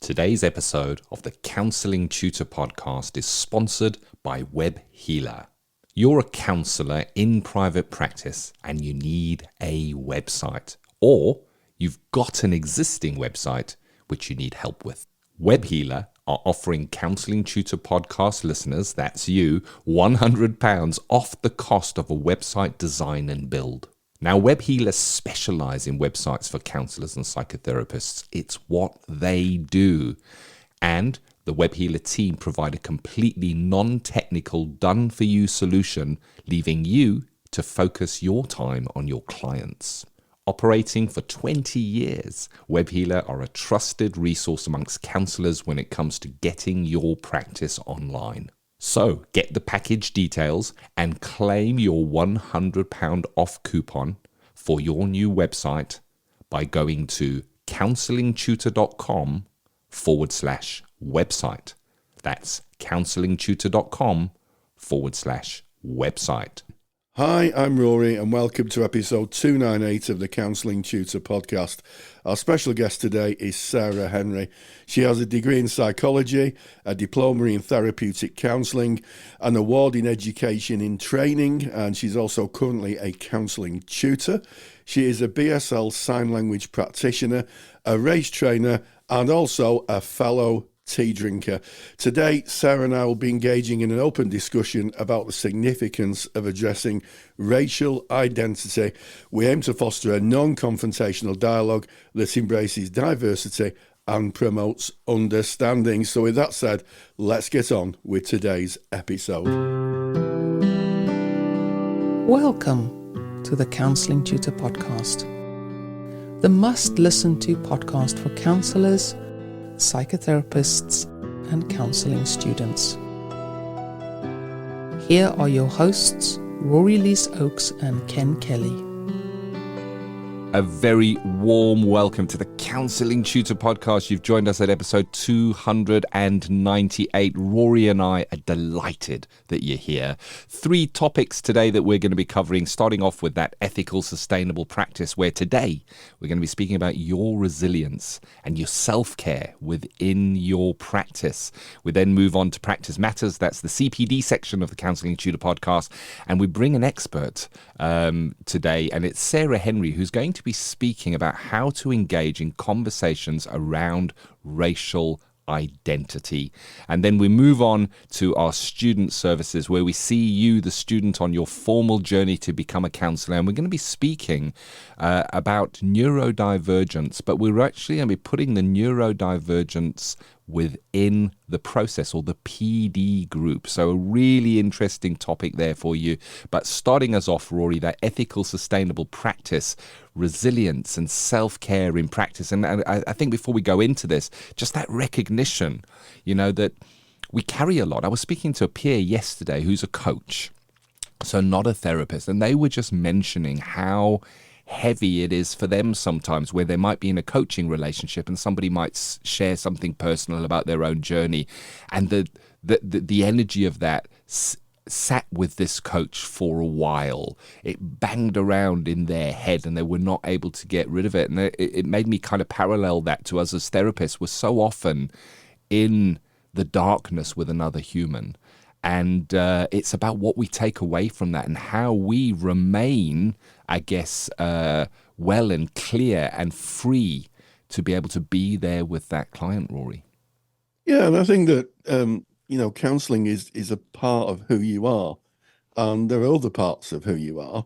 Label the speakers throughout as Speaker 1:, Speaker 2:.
Speaker 1: Today's episode of the Counselling Tutor Podcast is sponsored by Web Healer. You're a counsellor in private practice and you need a website, or you've got an existing website which you need help with. Web Healer are offering Counselling Tutor Podcast listeners, that's you, £100 off the cost of a website design and build. Now, Web Healers specialise in websites for counsellors and psychotherapists. It's what they do. And the Web Healer team provide a completely non-technical, done-for-you solution, leaving you to focus your time on your clients. Operating for 20 years, Web Healer are a trusted resource amongst counsellors when it comes to getting your practice online. So get the package details and claim your £100 off coupon for your new website by going to counsellingtutor.com/website. That's counsellingtutor.com/website.
Speaker 2: Hi, I'm Rory and welcome to episode 298 of the Counselling Tutor Podcast. Our special guest today is Sarah Henry. She has a degree in psychology, a diploma in therapeutic counselling, an award in education in training, and she's also currently a counselling tutor. She is a BSL sign language practitioner, a race trainer, and also a fellow tea drinker. Today, Sarah and I will be engaging in an open discussion about the significance of addressing racial identity. We aim to foster a non-confrontational dialogue that embraces diversity and promotes understanding. So with that said, let's get on with today's episode.
Speaker 3: Welcome to the Counselling Tutor Podcast, the must-listen-to podcast for counsellors, psychotherapists, and counselling students. Here are your hosts, Rory Oakes and Ken Kelly.
Speaker 1: A very warm welcome to the Counselling Tutor Podcast. You've joined us at episode 298. Rory and I are delighted that you're here. 3 topics today that we're going to be covering, starting off with that ethical, sustainable practice, where today we're going to be speaking about your resilience and your self-care within your practice. We then move on to Practice Matters. That's the CPD section of the Counselling Tutor Podcast. And we bring an expert today, and it's Sarah Henry, who's going to be speaking about how to engage in conversations around racial identity. And then we move on to our student services, where we see you, the student, on your formal journey to become a counsellor. And we're going to be speaking about neurodivergence, but we're actually going to be putting the neurodivergence within the process, or the PD group. So a really interesting topic there for you. But starting us off, Rory, that ethical, sustainable practice, resilience and self-care in practice. And I think before we go into this, just that recognition, that we carry a lot. I was speaking to a peer yesterday who's a coach, so not a therapist, and they were just mentioning how heavy it is for them sometimes, where they might be in a coaching relationship and somebody might share something personal about their own journey, and the energy of that sat with this coach for a while. It banged around in their head and they were not able to get rid of it. And it made me kind of parallel that to us as therapists. We're so often in the darkness with another human. And it's about what we take away from that and how we remain, I guess, well and clear and free to be able to be there with that client, Rory.
Speaker 2: Yeah, and I think that, counselling is a part of who you are. And there are other parts of who you are.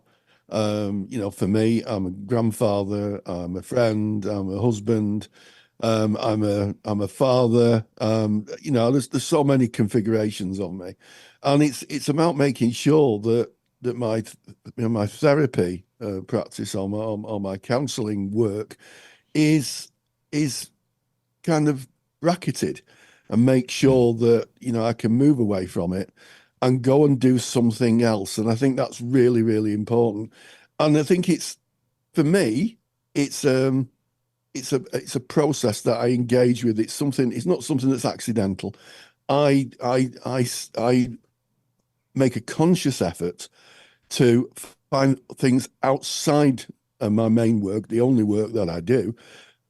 Speaker 2: For me, I'm a grandfather, I'm a friend, I'm a husband, I'm a father. There's so many configurations of me, and it's about making sure that my therapy practice or my counselling work is kind of bracketed, and make sure that I can move away from it and go and do something else. And I think that's really, really important. And I think for me, it's a process that I engage with. It's not something that's accidental. I make a conscious effort to find things outside of my main work, the only work that I do,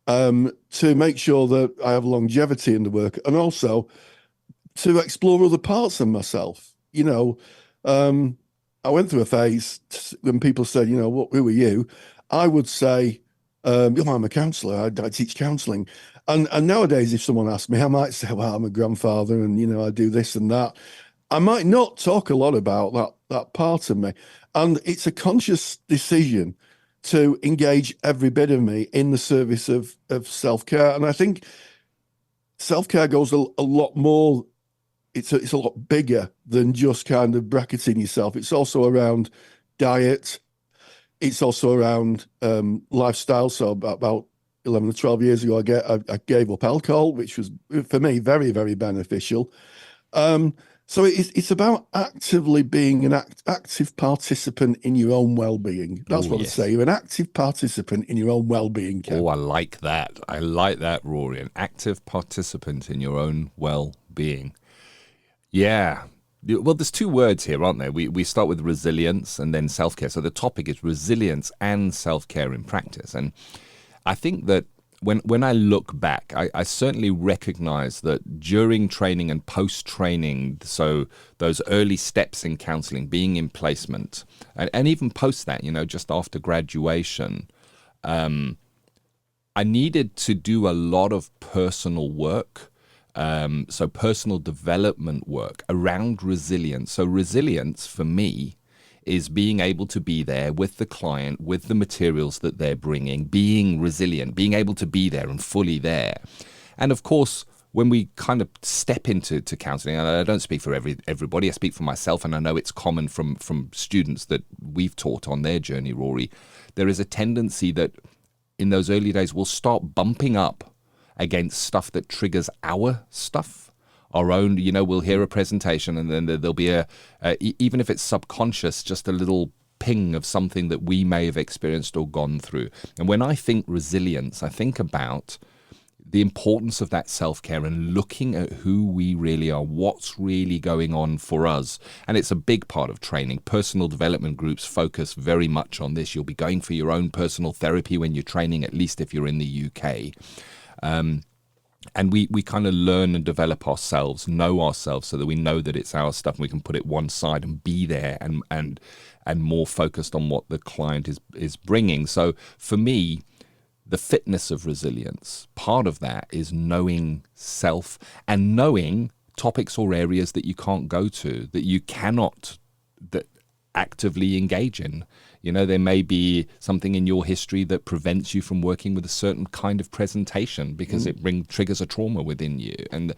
Speaker 2: to make sure that I have longevity in the work, and also to explore other parts of myself. I went through a phase when people said, who are you? I would say, I'm a counsellor. I teach counselling. And nowadays, if someone asks me, I might say, well, I'm a grandfather and, I do this and that. I might not talk a lot about that part of me. And it's a conscious decision to engage every bit of me in the service of self-care. And I think self-care goes a lot more, it's a lot bigger than just kind of bracketing yourself. It's also around diet. It's also around lifestyle. So about 11 or 12 years ago, I gave up alcohol, which was, for me, very, very beneficial. So it's about actively being an active participant in your own well-being. That's what I'd say. You're an active participant in your own well-being, Ken.
Speaker 1: Oh, I like that. I like that, Rory. An active participant in your own well-being. Yeah. Well, there's two words here, aren't there? We start with resilience and then self-care. So the topic is resilience and self-care in practice. And I think that when I look back, I certainly recognize that during training and post-training, so those early steps in counseling, being in placement, and even post that, just after graduation, I needed to do a lot of personal work. So personal development work around resilience. So resilience for me is being able to be there with the client, with the materials that they're bringing, being resilient, being able to be there and fully there. And of course, when we kind of step into counseling, and I don't speak for everybody, I speak for myself, and I know it's common from students that we've taught on their journey, Rory, there is a tendency that in those early days we'll start bumping up against stuff that triggers our stuff. Our own, we'll hear a presentation and then there'll be even if it's subconscious, just a little ping of something that we may have experienced or gone through. And when I think resilience, I think about the importance of that self-care and looking at who we really are, what's really going on for us. And it's a big part of training. Personal development groups focus very much on this. You'll be going for your own personal therapy when you're training, at least if you're in the UK. And we kind of learn and develop ourselves, know ourselves, so that we know that it's our stuff and we can put it one side and be there and more focused on what the client is bringing. So for me, the fitness of resilience, part of that is knowing self and knowing topics or areas that you can't go to, that you cannot actively engage in. There may be something in your history that prevents you from working with a certain kind of presentation because it triggers a trauma within you. And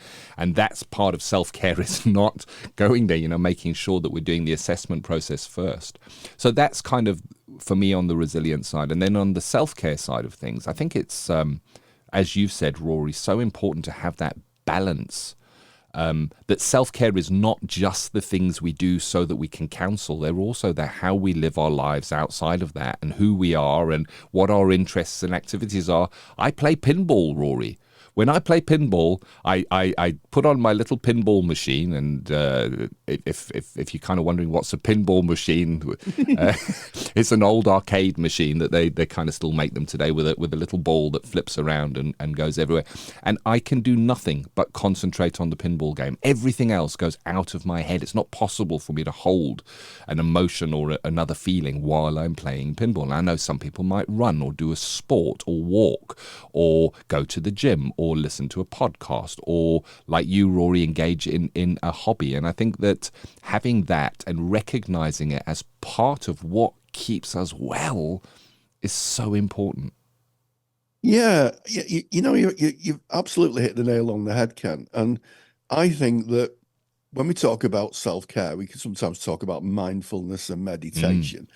Speaker 1: that's part of self-care, is not going there, making sure that we're doing the assessment process first. So that's kind of, for me, on the resilience side. And then on the self-care side of things, I think it's, as you've said, Rory, so important to have that balance. That self-care is not just the things we do so that we can counsel. They're also how we live our lives outside of that and who we are and what our interests and activities are. I play pinball, Rory. When I play pinball, I put on my little pinball machine, and if you're kind of wondering what's a pinball machine, it's an old arcade machine that they kind of still make them today with a little ball that flips around and goes everywhere. And I can do nothing but concentrate on the pinball game. Everything else goes out of my head. It's not possible for me to hold an emotion or another feeling while I'm playing pinball. And I know some people might run or do a sport or walk or go to the gym or listen to a podcast, or like you, Rory, engage in a hobby. And I think that having that and recognizing it as part of what keeps us well is so important.
Speaker 2: Yeah, you've absolutely hit the nail on the head, Ken. And I think that when we talk about self-care, we can sometimes talk about mindfulness and meditation.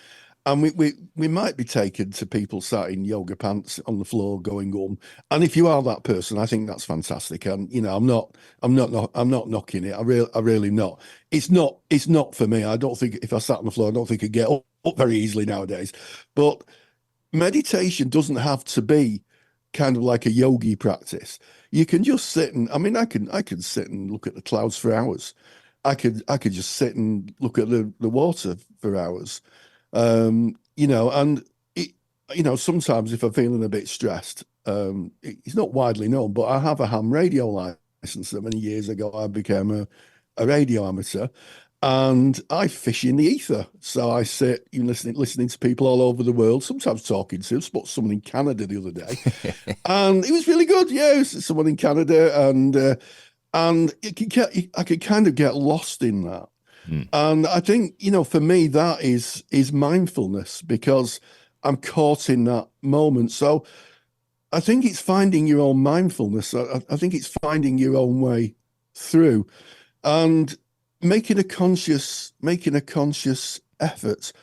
Speaker 2: And we might be taken to people sat in yoga pants on the floor going on. And if you are that person, I think that's fantastic. And I'm not knocking it. I really not. It's not for me. I don't think if I sat on the floor, I don't think I'd get up very easily nowadays. But meditation doesn't have to be kind of like a yogi practice. You can just sit and, I could sit and look at the clouds for hours. I could just sit and look at the water for hours. And sometimes if I'm feeling a bit stressed, it's not widely known, but I have a ham radio license that many years ago I became a radio amateur. And I fish in the ether. So I sit, listening to people all over the world, sometimes talking to. I spoke to someone in Canada the other day. And it was really good. Yeah, it was someone in Canada. And I could kind of get lost in that. And I think, for me, that is mindfulness, because I'm caught in that moment. So I think it's finding your own mindfulness. I think it's finding your own way through. And making a conscious effort,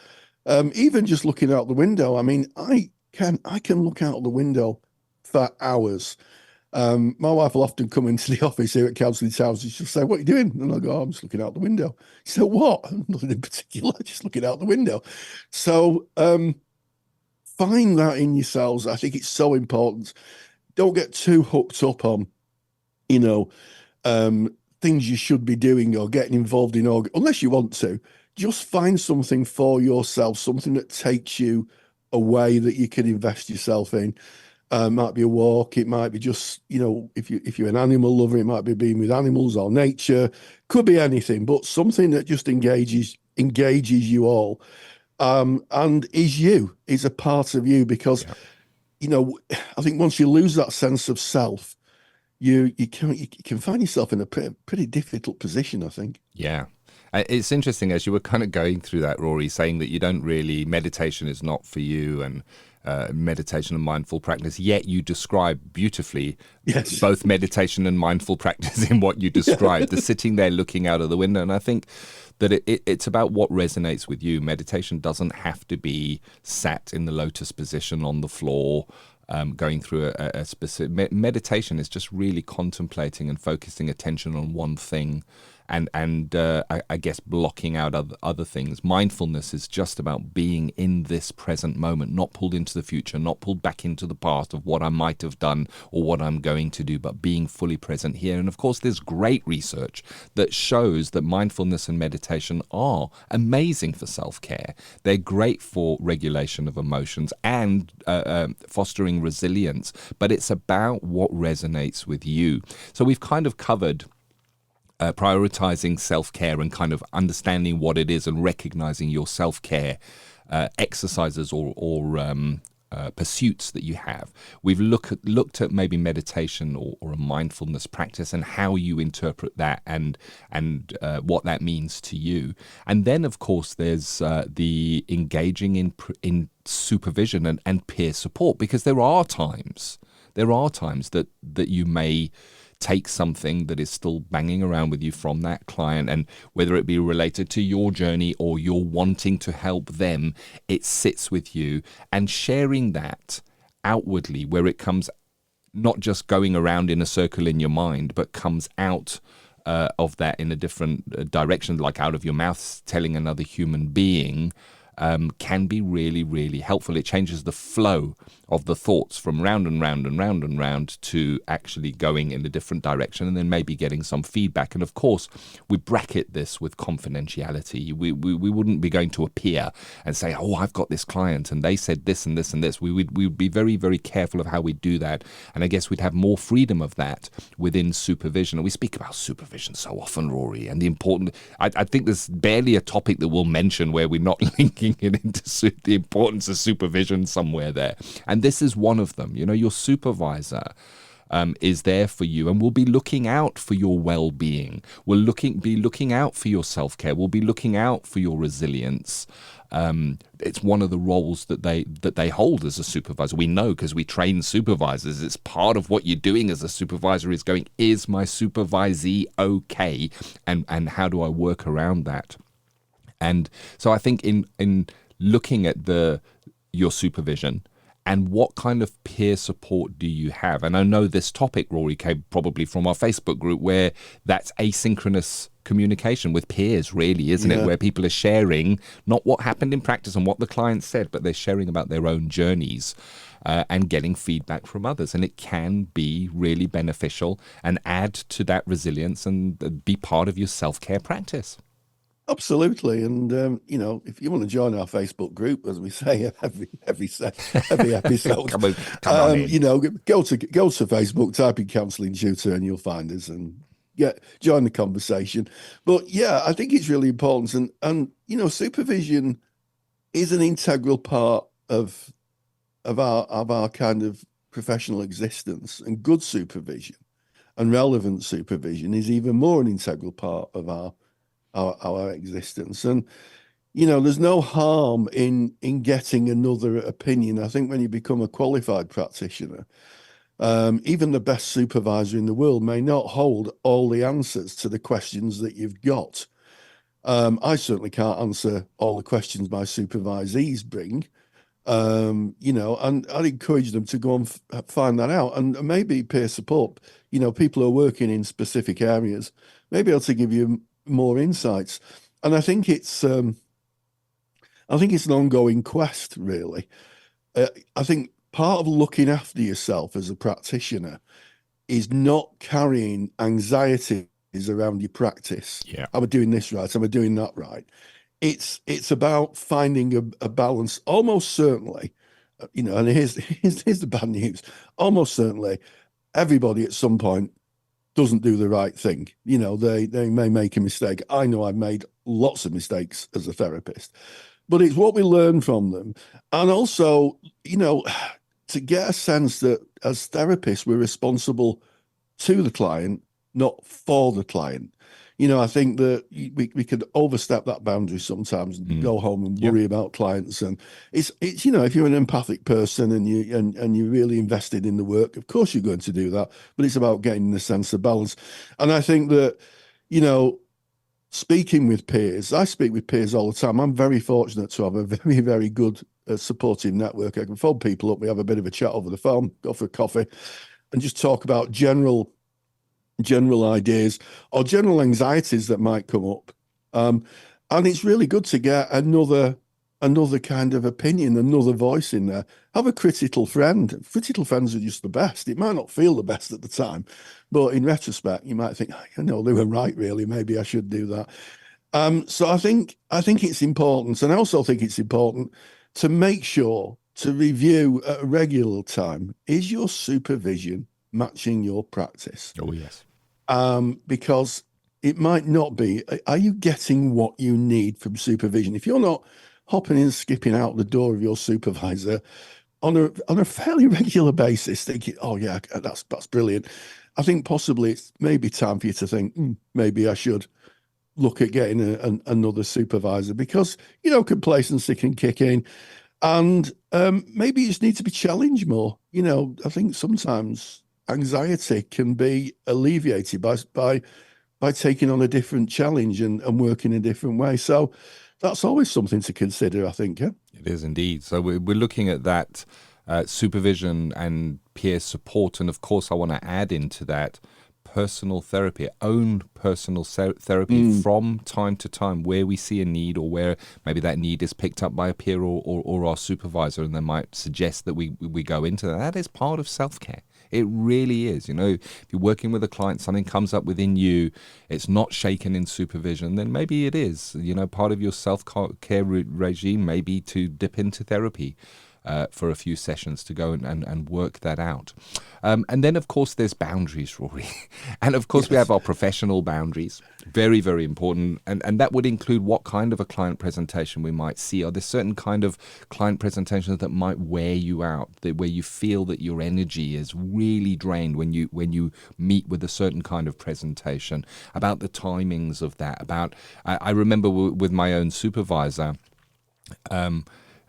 Speaker 2: even just looking out the window. I mean, I can look out the window for hours. My wife will often come into the office here at Counselling Tutor. She'll say, "What are you doing?" And I'll go, "I'm just looking out the window." She said, "What?" "Nothing in particular, just looking out the window." So find that in yourselves. I think it's so important. Don't get too hooked up on, things you should be doing or getting involved in, or unless you want to. Just find something for yourself, something that takes you away, that you can invest yourself in. It might be a walk, it might be just, if you're an animal lover, it might be being with animals or nature, could be anything, but something that just engages you all, and is a part of you, because I think once you lose that sense of self, you can find yourself in a pretty difficult position, I think.
Speaker 1: Yeah. It's interesting, as you were kind of going through that, Rory, saying that meditation is not for you, and meditation and mindful practice, yet you describe beautifully both meditation and mindful practice in what you described, the sitting there looking out of the window. And I think that it's about what resonates with you. Meditation doesn't have to be sat in the lotus position on the floor, going through a specific meditation is just really contemplating and focusing attention on one thing, and I guess blocking out other things. Mindfulness is just about being in this present moment, not pulled into the future, not pulled back into the past of what I might have done or what I'm going to do, but being fully present here. And of course, there's great research that shows that mindfulness and meditation are amazing for self-care. They're great for regulation of emotions and fostering resilience, but it's about what resonates with you. So we've kind of covered prioritizing self-care and kind of understanding what it is and recognizing your self-care exercises or pursuits that you have. We've looked at maybe meditation or a mindfulness practice and how you interpret that and what that means to you. And then, of course, there's the engaging in supervision and peer support, because there are times that you may take something that is still banging around with you from that client, and whether it be related to your journey or you're wanting to help them, it sits with you, and sharing that outwardly, where it comes not just going around in a circle in your mind, but comes out of that in a different direction, like out of your mouth, telling another human being, can be really, really helpful. It changes the flow of the thoughts from round and round and round and round to actually going in a different direction, and then maybe getting some feedback. And of course, we bracket this with confidentiality. We wouldn't be going to a peer and say, "Oh, I've got this client and they said this and this and this." We would be very, very careful of how we do that. And I guess we'd have more freedom of that within supervision. And we speak about supervision so often, Rory, and the important. I think there's barely a topic that we'll mention where we're not linking it into the importance of supervision somewhere there. And this is one of them. Your supervisor is there for you and will be looking out for your well-being. Will be looking out for your self-care. Will be looking out for your resilience. It's one of the roles that they hold as a supervisor. We know, because we train supervisors. It's part of what you're doing as a supervisor is going, is my supervisee okay? And how do I work around that? And so I think in looking at your supervision and what kind of peer support do you have? And I know this topic, Rory, came probably from our Facebook group, where that's asynchronous communication with peers, really, isn't it? Where people are sharing not what happened in practice and what the client said, but they're sharing about their own journeys and getting feedback from others. And it can be really beneficial and add to that resilience and be part of your self-care practice.
Speaker 2: Absolutely, and if you want to join our Facebook group, as we say every episode,
Speaker 1: come on in.
Speaker 2: go to Facebook, type in Counselling Tutor, and you'll find us and join the conversation. But yeah, I think it's really important, and supervision is an integral part of our kind of professional existence, and good supervision and relevant supervision is even more an integral part of our existence. And there's no harm in getting another opinion. I think when you become a qualified practitioner, even the best supervisor in the world may not hold all the answers to the questions that you've got. I certainly can't answer all the questions my supervisees bring, and I'd encourage them to go and find that out. And maybe peer support, people who are working in specific areas, may be able to give you more insights. And I think it's an ongoing quest, really. I think part of looking after yourself as a practitioner is not carrying anxieties around your practice.
Speaker 1: Yeah.
Speaker 2: Am I doing this right? Am I doing that right? It's about finding a balance. Almost certainly, and here's the bad news. Almost certainly, everybody at some point doesn't do the right thing. They may make a mistake. I know I've made lots of mistakes as a therapist, but it's what we learn from them. And also, to get a sense that as therapists, we're responsible to the client, not for the client. I think that we could overstep that boundary sometimes and go home and worry about clients. And it's if you're an empathic person and you're really invested in the work, of course you're going to do that. But it's about getting the sense of balance. And I think that, speaking with peers, I speak with peers all the time. I'm very fortunate to have a very, very good supportive network. I can phone people up. We have a bit of a chat over the phone, go for a coffee, and just talk about general ideas or general anxieties that might come up. And it's really good to get another kind of opinion, another voice in there. Have a critical friend. Critical friends are just the best. It might not feel the best at the time, but in retrospect, you might think, they were right, really. Maybe I should do that. So I think it's important. And I also think it's important to make sure to review at a regular time, is your supervision matching your practice?
Speaker 1: Oh, yes.
Speaker 2: Because it might not be. Are you getting what you need from supervision? If you're not hopping and skipping out the door of your supervisor on a fairly regular basis, thinking, oh yeah, that's brilliant, I think possibly it's maybe time for you to think, maybe I should look at getting another supervisor, because complacency can kick in, and maybe you just need to be challenged more. I think sometimes anxiety can be alleviated by taking on a different challenge and working a different way. So that's always something to consider, I think. Yeah?
Speaker 1: It is indeed. So we're looking at that supervision and peer support. And of course, I want to add into that personal therapy, own personal therapy from time to time, where we see a need or where maybe that need is picked up by a peer or our supervisor, and they might suggest that we go into that. That is part of self-care. It really is. If you're working with a client, something comes up within you, it's not shaken in supervision, then maybe it is. Part of your self-care regime may be to dip into therapy for a few sessions to go and work that out. And then, of course, there's boundaries, Rory. And, of course, we have our professional boundaries. Very, very important. And that would include what kind of a client presentation we might see. Are there certain kind of client presentations that might wear you out, where you feel that your energy is really drained when you meet with a certain kind of presentation? About the timings of that. I remember with my own supervisor,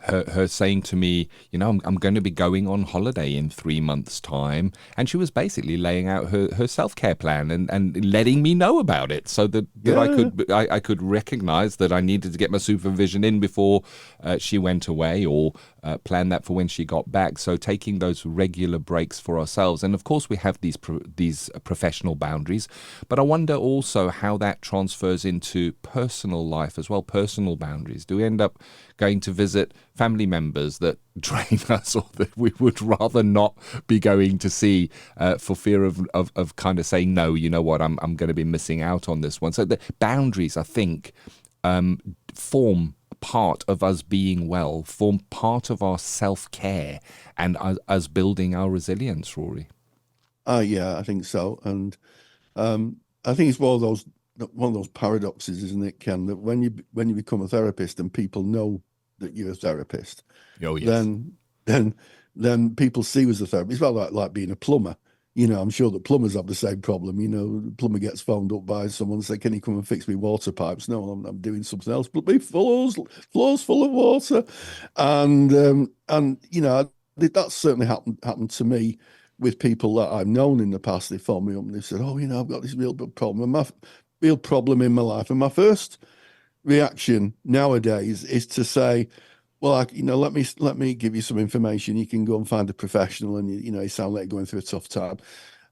Speaker 1: her saying to me, I'm going to be going on holiday in 3 months' time. And she was basically laying out her self-care plan and letting me know about it, so that I could recognize that I needed to get my supervision in before she went away, or plan that for when she got back. So taking those regular breaks for ourselves. And of course, we have these professional boundaries. But I wonder also how that transfers into personal life as well, personal boundaries. Do we end up going to visit family members that drain us, or that we would rather not be going to see for fear of kind of saying, no, you know what, I'm going to be missing out on this one? So the boundaries, I think, form part of us being well, form part of our self-care and us building our resilience, Rory?
Speaker 2: Yeah, I think so. And I think it's one of those paradoxes, isn't it, Ken, that when you become a therapist and people know that you're a therapist,
Speaker 1: Oh, yes.
Speaker 2: then people see you as a therapist. It's about like being a plumber. I'm sure that plumbers have the same problem. The plumber gets phoned up by someone and say, "Can you come and fix me water pipes?" No, I'm doing something else. But me floors full of water, and that's certainly happened to me with people that I've known in the past. They phone me up and they said, "Oh, I've got this real big problem, real problem in my life." And my first reaction nowadays is to say, well, let me give you some information. You can go and find a professional, and you sound like you're going through a tough time.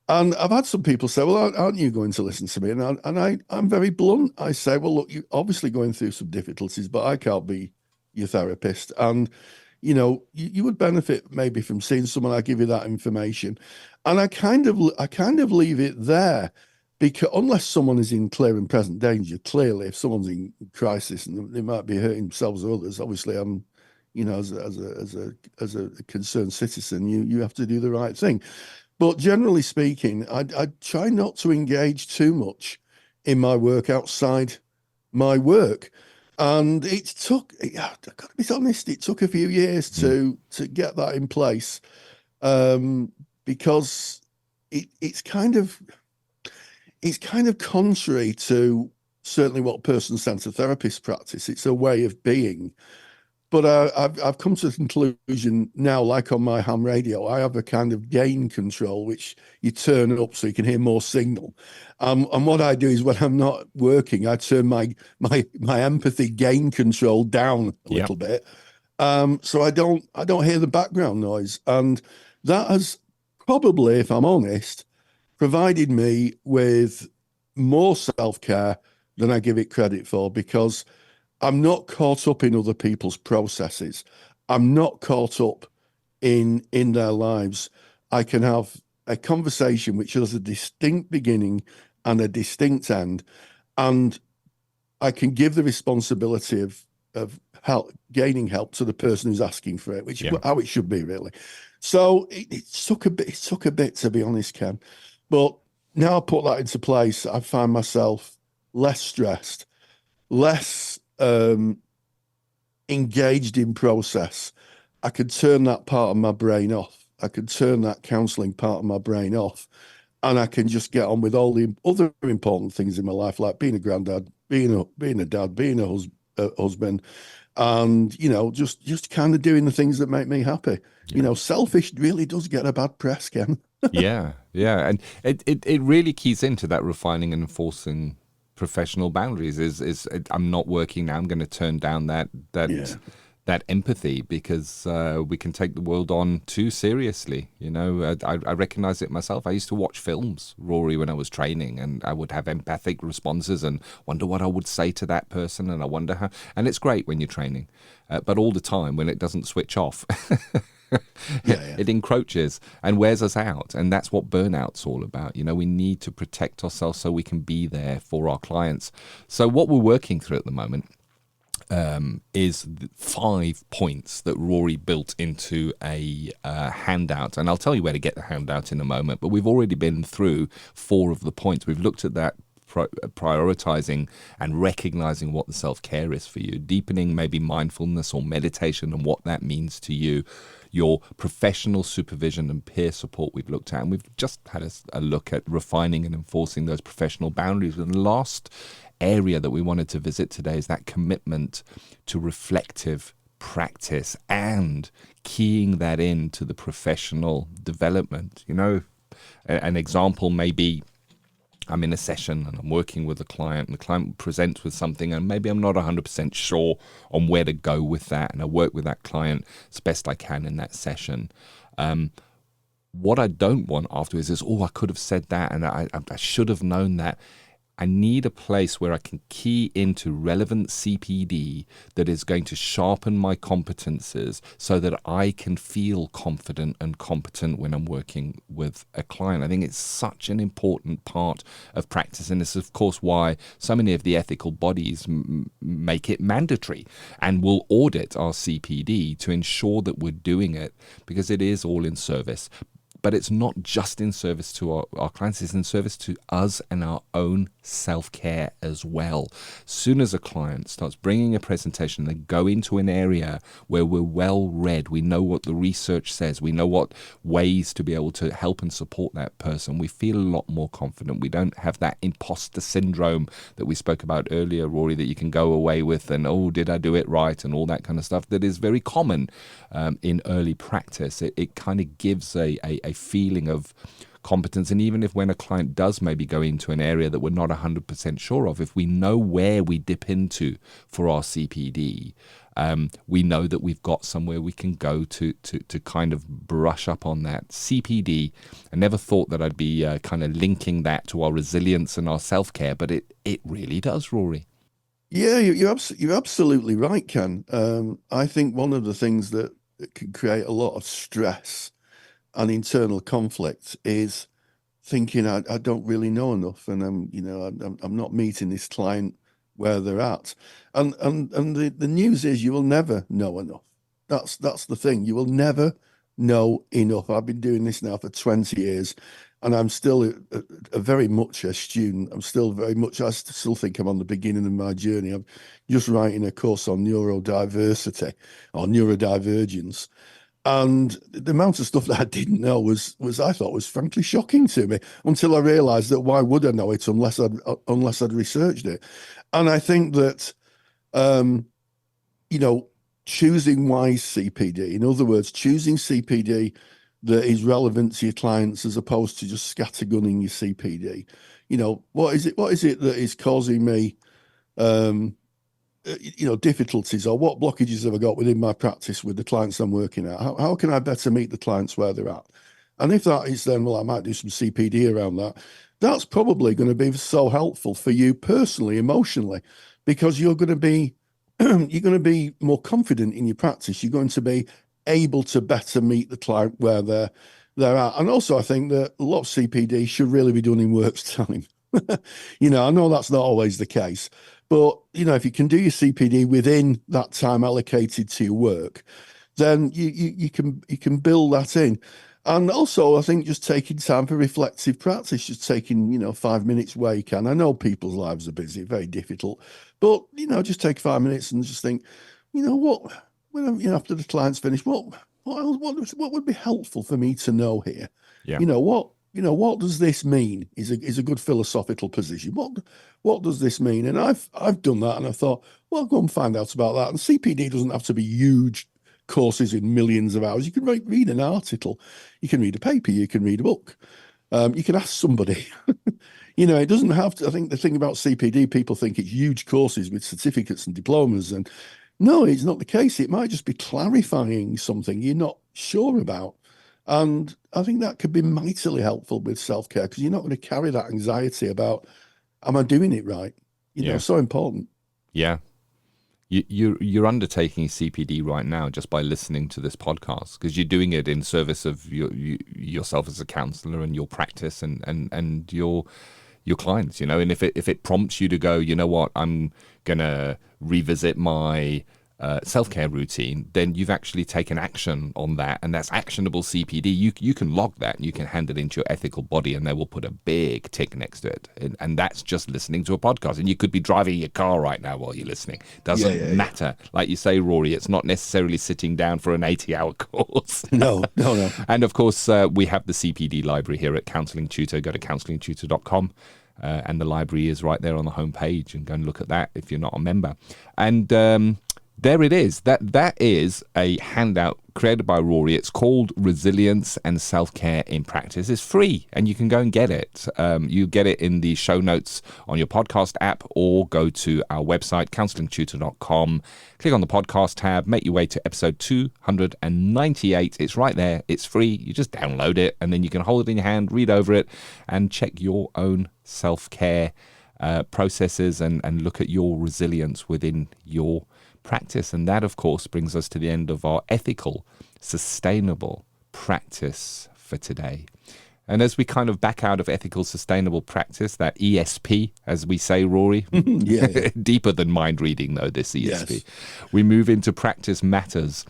Speaker 2: And I've had some people say, well, aren't you going to listen to me? And I'm very blunt. I say, well, look, you're obviously going through some difficulties, but I can't be your therapist. And you would benefit maybe from seeing someone. I give you that information, and I kind of leave it there. Because unless someone is in clear and present danger, clearly, if someone's in crisis and they might be hurting themselves or others, obviously, as a concerned citizen, you have to do the right thing. But generally speaking, I try not to engage too much in my work outside my work, and I've got to be honest, it took a few years to get that in place, because it's kind of contrary to certainly what person-centered therapists practice. It's a way of being. But I've come to the conclusion now, like on my ham radio, I have a kind of gain control, which you turn up so you can hear more signal. And what I do is when I'm not working, I turn my empathy gain control down a little bit, so I don't hear the background noise. And that has probably, if I'm honest, provided me with more self-care than I give it credit for, because I'm not caught up in other people's processes. I'm not caught up in their lives. I can have a conversation which has a distinct beginning and a distinct end, and I can give the responsibility of gaining help to the person who's asking for it, which is how it should be, really. So it took a bit, to be honest, Ken. But now I put that into place, I find myself less stressed, less engaged in process. I could turn that part of my brain off. I could turn that counselling part of my brain off, and I can just get on with all the other important things in my life, like being a granddad, being a dad, being a husband, and just kind of doing the things that make me happy. Selfish really does get a bad press, Ken.
Speaker 1: Yeah, and it really keys into that refining and enforcing professional boundaries. Is I'm not working now, I'm going to turn down that empathy, because we can take the world on too seriously. I recognize it myself. I used to watch films, Rory, when I was training, and I would have empathic responses and wonder what I would say to that person, and I wonder how. And it's great when you're training, but all the time when it doesn't switch off. It encroaches and wears us out, and that's what burnout's all about. We need to protect ourselves so we can be there for our clients. So what we're working through at the moment is 5 points that Rory built into a handout, and I'll tell you where to get the handout in a moment. But we've already been through 4 of the points. We've looked at that prioritizing and recognizing what the self-care is for you, deepening maybe mindfulness or meditation and what that means to you, your professional supervision and peer support we've looked at, and we've just had a look at refining and enforcing those professional boundaries. And the last area that we wanted to visit today is that commitment to reflective practice and keying that into the professional development. An example may be, I'm in a session and I'm working with a client, and the client presents with something and maybe I'm not 100% sure on where to go with that, and I work with that client as best I can in that session. What I don't want afterwards is, I could have said that and I should have known that. I need a place where I can key into relevant CPD that is going to sharpen my competences so that I can feel confident and competent when I'm working with a client. I think it's such an important part of practice, and this is, of course, why so many of the ethical bodies make it mandatory and will audit our CPD to ensure that we're doing it, because it is all in service. But it's not just in service to our clients, it's in service to us and our own self-care as well. Soon as a client starts bringing a presentation, they go into an area where we're well read, we know what the research says, we know what ways to be able to help and support that person, we feel a lot more confident. We don't have that imposter syndrome that we spoke about earlier, Rory, that you can go away with and, oh, did I do it right, and all that kind of stuff that is very common in early practice. It kind of gives a feeling of competence. And even if when a client does maybe go into an area that we're not 100% sure of, if we know where we dip into for our CPD, we know that we've got somewhere we can go to kind of brush up on that. CPD, I never thought that I'd be kind of linking that to our resilience and our self-care, but it really does, Rory.
Speaker 2: Yeah, you're absolutely right, Ken. I think one of the things that can create a lot of stress and internal conflict is thinking I don't really know enough, and I'm not meeting this client where they're at. And the news is you will never know enough. That's the thing. You will never know enough. I've been doing this now for 20 years, and I'm still a very much a student. I still think I'm on the beginning of my journey. I'm just writing a course on neurodiversity or neurodivergence. And the amount of stuff that I didn't know was I thought was frankly shocking to me, until I realized that why would I know it unless I'd researched it. And I think that, choosing wise CPD, in other words, choosing CPD that is relevant to your clients as opposed to just scattergunning your CPD. What is it that is causing me, difficulties, or what blockages have I got within my practice with the clients I'm working at? How can I better meet the clients where they're at? And if that is then, well, I might do some CPD around that. That's probably going to be so helpful for you personally, emotionally, because you're going to be more confident in your practice. You're going to be able to better meet the client where they're at. And also, I think that a lot of CPD should really be done in work's time. I know that's not always the case, but if you can do your CPD within that time allocated to your work, then you can build that in. And also, I think just taking time for reflective practice, just taking 5 minutes where you can. I know people's lives are busy, very difficult, but just take 5 minutes and just think, what when after the client's finished, what would be helpful for me to know here?
Speaker 1: Yeah.
Speaker 2: What does this mean? Is a good philosophical position. What does this mean? And I've done that, and I thought, well, I'll go and find out about that. And CPD doesn't have to be huge courses in millions of hours. You can read an article, you can read a paper, you can read a book, you can ask somebody. It doesn't have to. I think the thing about CPD, people think it's huge courses with certificates and diplomas, and no, it's not the case. It might just be clarifying something you're not sure about. And I think that could be mightily helpful with self-care, because you're not going to carry that anxiety about, am I doing it right? So important.
Speaker 1: Yeah. You're undertaking CPD right now just by listening to this podcast, because you're doing it in service of yourself as a counsellor and your practice and your clients, and if it prompts you to go, you know what, I'm gonna revisit my self-care routine, then you've actually taken action on that, and that's actionable CPD. You can log that and you can hand it into your ethical body, and they will put a big tick next to it, and that's just listening to a podcast. And you could be driving your car right now while you're listening. Doesn't matter. Like you say, Rory, it's not necessarily sitting down for an 80-hour course.
Speaker 2: No.
Speaker 1: And of course, we have the CPD library here at Counselling Tutor. Go to counsellingtutor.com. And the library is right there on the homepage, and go and look at that if you're not a member. And there it is. That is a handout created by Rory. It's called Resilience and Self-Care in Practice. It's free, and you can go and get it. You get it in the show notes on your podcast app, or go to our website, counsellingtutor.com. Click on the podcast tab, make your way to episode 298. It's right there. It's free. You just download it, and then you can hold it in your hand, read over it, and check your own self-care processes and look at your resilience within your practice. And that, of course, brings us to the end of our ethical, sustainable practice for today. And as we kind of back out of ethical, sustainable practice, that ESP, as we say, Rory,
Speaker 2: yeah.
Speaker 1: deeper than mind reading, though, this ESP,
Speaker 2: Yes.
Speaker 1: we move into practice matters,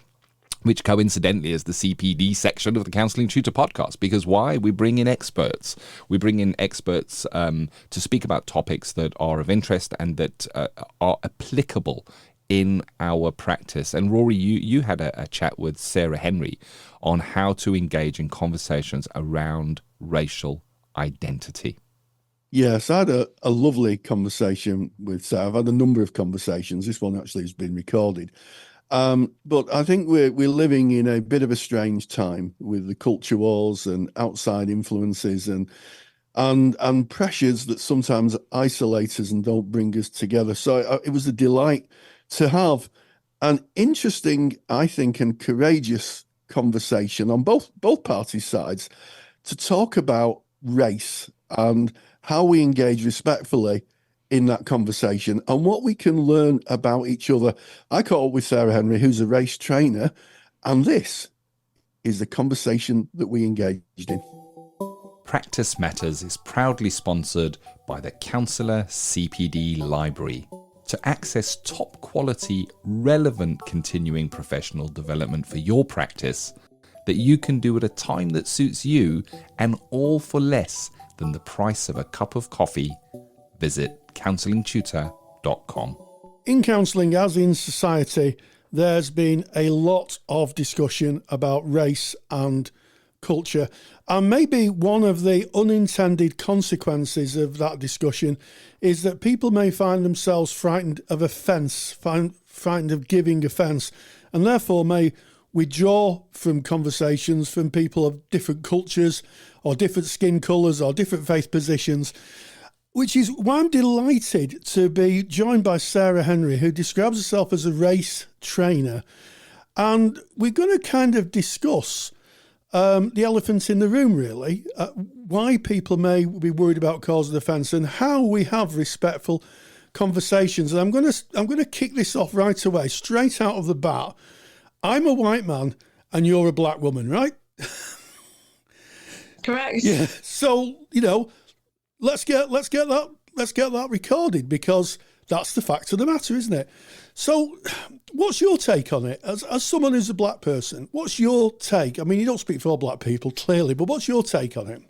Speaker 1: which coincidentally is the CPD section of the Counselling Tutor Podcast. Because why? We bring in experts. We bring in experts to speak about topics that are of interest and that are applicable in our practice. And Rory, you had a chat with Sarah Henry on how to engage in conversations around racial identity.
Speaker 2: Yes, I had a lovely conversation with Sarah. I've had a number of conversations. This one actually has been recorded. But I think we're living in a bit of a strange time with the culture wars and outside influences and pressures that sometimes isolate us and don't bring us together. So it was a delight to have an interesting, I think, and courageous conversation on both parties' sides to talk about race and how we engage respectfully in that conversation and what we can learn about each other. I caught up with Sarah Henry, who's a race trainer, and this is the conversation that we engaged in.
Speaker 1: Practice Matters is proudly sponsored by the Counsellor CPD Library. To access top quality, relevant continuing professional development for your practice that you can do at a time that suits you and all for less than the price of a cup of coffee, visit counsellingtutor.com.
Speaker 4: In counselling, as in society, there's been a lot of discussion about race and culture. And maybe one of the unintended consequences of that discussion is that people may find themselves frightened of offence, frightened of giving offence, and therefore may withdraw from conversations from people of different cultures or different skin colours or different faith positions, which is why I'm delighted to be joined by Sarah Henry, who describes herself as a race trainer. And we're going to kind of discuss the elephant in the room, really, why people may be worried about causing offence and how we have respectful conversations. And I'm going to kick this off right away, straight out of the bat. I'm a white man and you're a black woman, right?
Speaker 5: Correct.
Speaker 4: Yeah. So, let's get that recorded, because that's the fact of the matter, isn't it? So what's your take on it? As someone who's a black person, what's your take? I mean, you don't speak for all black people, clearly, but what's your take on it?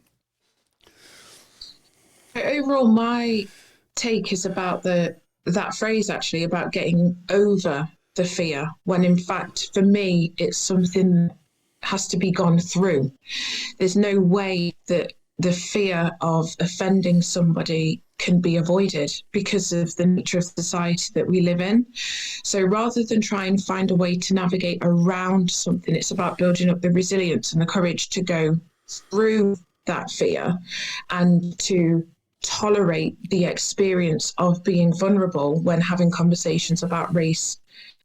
Speaker 5: Overall, my take is about that phrase, actually, about getting over the fear, when in fact, for me, it's something that has to be gone through. There's no way that the fear of offending somebody can be avoided because of the nature of society that we live in. So rather than try and find a way to navigate around something, it's about building up the resilience and the courage to go through that fear and to tolerate the experience of being vulnerable when having conversations about race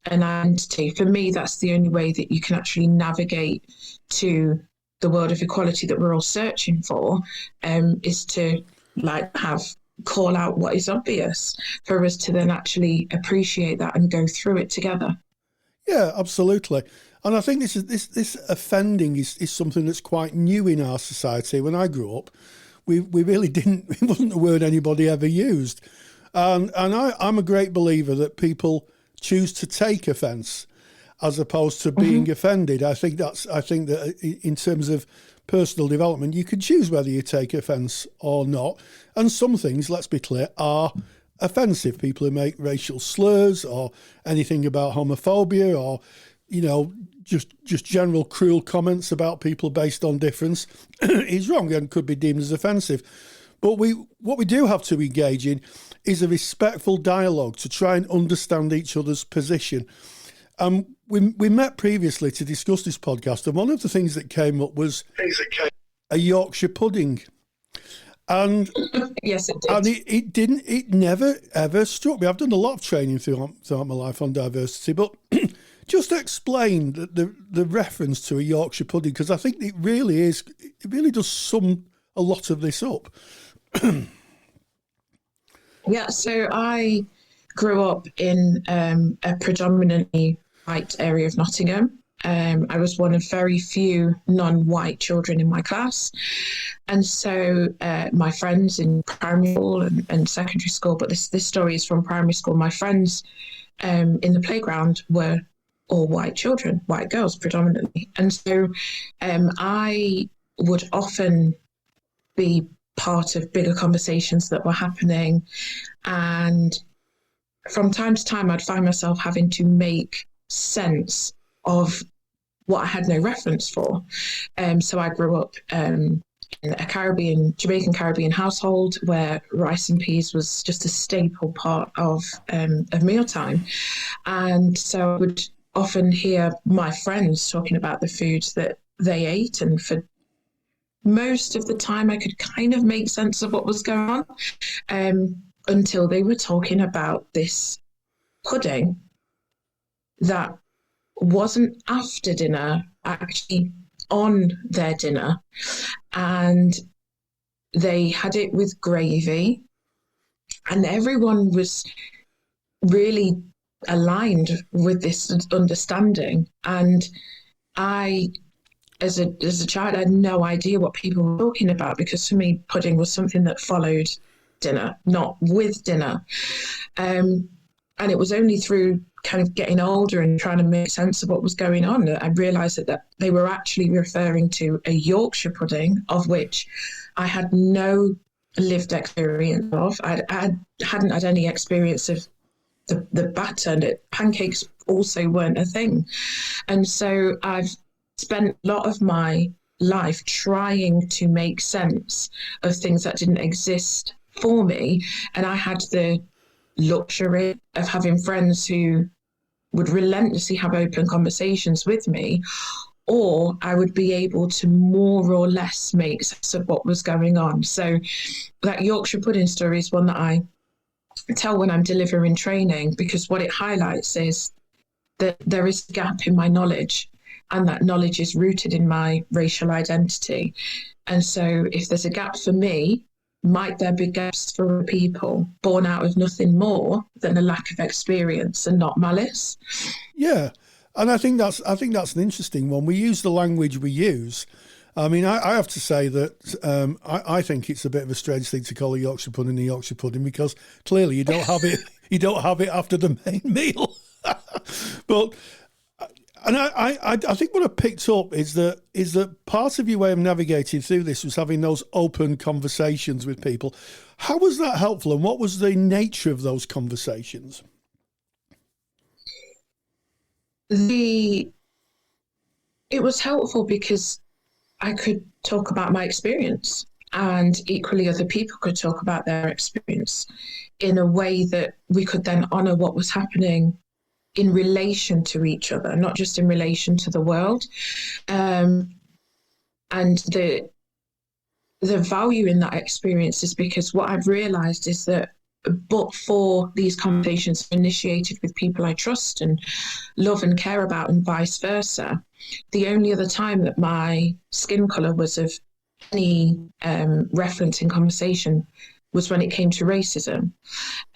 Speaker 5: and identity. For me, that's the only way that you can actually navigate to the world of equality that we're all searching for, is to call out what is obvious for us to then actually appreciate that and go through it together.
Speaker 4: Yeah, absolutely. And I think this offending is something that's quite new in our society. When I grew up, we really didn't, it wasn't a word anybody ever used. And I'm a great believer that people choose to take offence as opposed to being offended. I think that in terms of personal development, you can choose whether you take offence or not. And some things, let's be clear, are offensive. People who make racial slurs or anything about homophobia or, just general cruel comments about people based on difference is wrong and could be deemed as offensive. But what we do have to engage in is a respectful dialogue to try and understand each other's position. We met previously to discuss this podcast, and one of the things that came up was a Yorkshire pudding. And
Speaker 5: yes, it did.
Speaker 4: And it never ever struck me. I've done a lot of training throughout my life on diversity, but just explain the reference to a Yorkshire pudding, because I think it really does sum a lot of this up.
Speaker 5: Yeah, so I grew up in a predominantly white area of Nottingham. I was one of very few non-white children in my class. And so my friends in primary school and secondary school, but this story is from primary school, my friends in the playground were all white children, white girls predominantly. And so I would often be part of bigger conversations that were happening. And from time to time, I'd find myself having to make sense of what I had no reference for. So I grew up in a Jamaican Caribbean household where rice and peas was just a staple part of mealtime. And so I would often hear my friends talking about the foods that they ate, and for most of the time I could kind of make sense of what was going on until they were talking about this pudding that wasn't after dinner, actually on their dinner, and they had it with gravy, and everyone was really aligned with this understanding. And I, as a child, I had no idea what people were talking about, because for me, pudding was something that followed dinner, not with dinner. And it was only through kind of getting older and trying to make sense of what was going on that I realised that they were actually referring to a Yorkshire pudding, of which I had no lived experience of. I hadn't had any experience of the batter, and pancakes also weren't a thing. And so I've spent a lot of my life trying to make sense of things that didn't exist for me. And I had the luxury of having friends who would relentlessly have open conversations with me, or I would be able to more or less make sense of what was going on. So that Yorkshire pudding story is one that I tell when I'm delivering training, because what it highlights is that there is a gap in my knowledge, and that knowledge is rooted in my racial identity. And so if there's a gap for me, might there be gaps for people born out of nothing more than a lack of experience and not malice?
Speaker 4: Yeah, and I think that's an interesting one. We use the language we use. I mean, I have to say that I think it's a bit of a strange thing to call a Yorkshire pudding a Yorkshire pudding, because clearly you don't have it. You don't have it after the main meal. But and I think what I picked up is that part of your way of navigating through this was having those open conversations with people. How was that helpful, and what was the nature of those conversations?
Speaker 5: It was helpful because I could talk about my experience, and equally other people could talk about their experience in a way that we could then honour what was happening in relation to each other, not just in relation to the world. And the value in that experience is because what I've realised is that but for these conversations initiated with people I trust and love and care about, and vice versa, the only other time that my skin colour was of any reference in conversation was when it came to racism.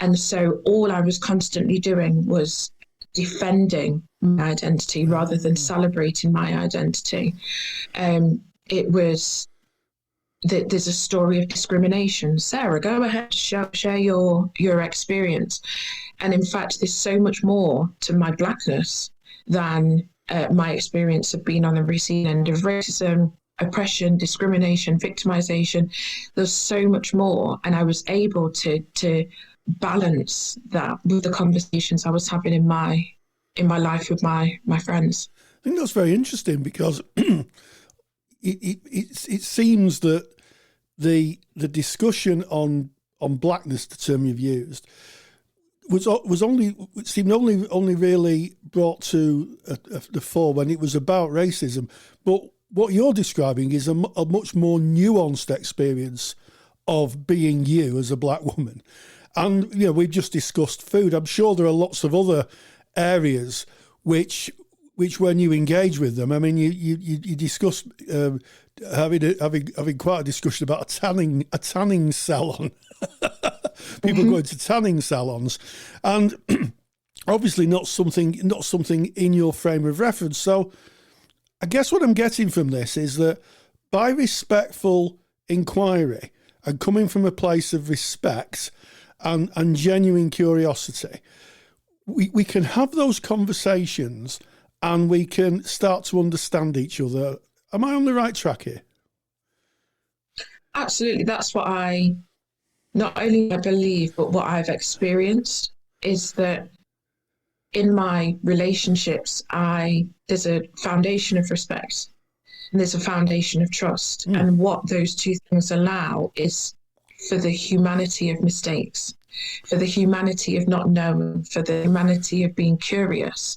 Speaker 5: And so all I was constantly doing was defending my identity rather than celebrating my identity. It was that there's a story of discrimination. Sarah, go ahead, share your experience. And in fact, there's so much more to my blackness than my experience of being on the receiving end of racism, oppression, discrimination, victimization. There's so much more. And I was able to balance that with the conversations I was having in my life with my friends.
Speaker 4: I think that's very interesting, because it seems that the discussion on blackness, the term you've used, seemed only really brought to the fore when it was about racism. But what you're describing is a much more nuanced experience of being you as a black woman. And, you know, we've just discussed food. I'm sure there are lots of other areas which when you engage with them, I mean, you discuss having quite a discussion about a tanning salon. people going to tanning salons, and obviously not something in your frame of reference. So I guess what I'm getting from this is that by respectful inquiry and coming from a place of respect and genuine curiosity, we can have those conversations and we can start to understand each other. Am I on the right track here?
Speaker 5: Absolutely. That's what I not only I believe, but what I've experienced is that in my relationships, there's a foundation of respect and there's a foundation of trust. And what those two things allow is for the humanity of mistakes, for the humanity of not knowing, for the humanity of being curious.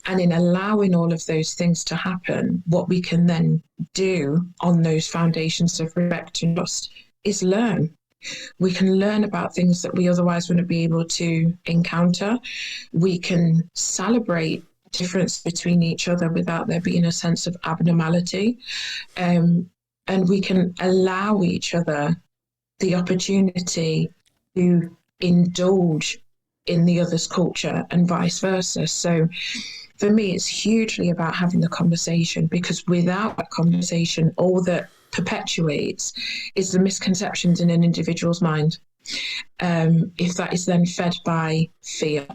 Speaker 5: And in allowing all of those things to happen, what we can then do on those foundations of respect and trust is learn. We can learn about things that we otherwise wouldn't be able to encounter. We can celebrate difference between each other without there being a sense of abnormality. And we can allow each other the opportunity to indulge in the other's culture and vice versa. So for me, it's hugely about having the conversation, because without that conversation, all that perpetuates is the misconceptions in an individual's mind. If that is then fed by fear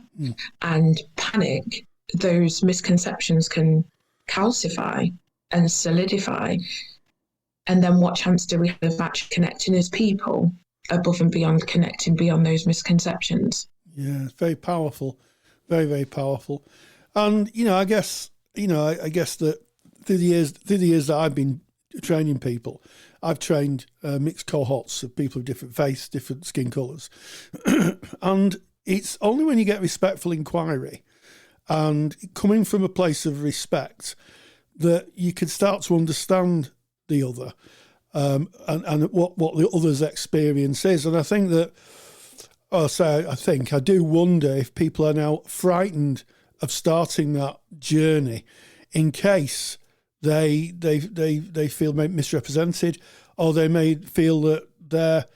Speaker 5: and panic, those misconceptions can calcify and solidify. And then what chance do we have of actually connecting as people above and beyond, connecting beyond those misconceptions?
Speaker 4: Yeah, very powerful, very, very powerful. And, I guess that through the years that I've been training people, I've trained mixed cohorts of people of different faiths, different skin colours. And it's only when you get respectful inquiry and coming from a place of respect that you can start to understand the other and what the other's experience is. And I think that, I do wonder if people are now frightened of starting that journey in case they feel misrepresented, or they may feel that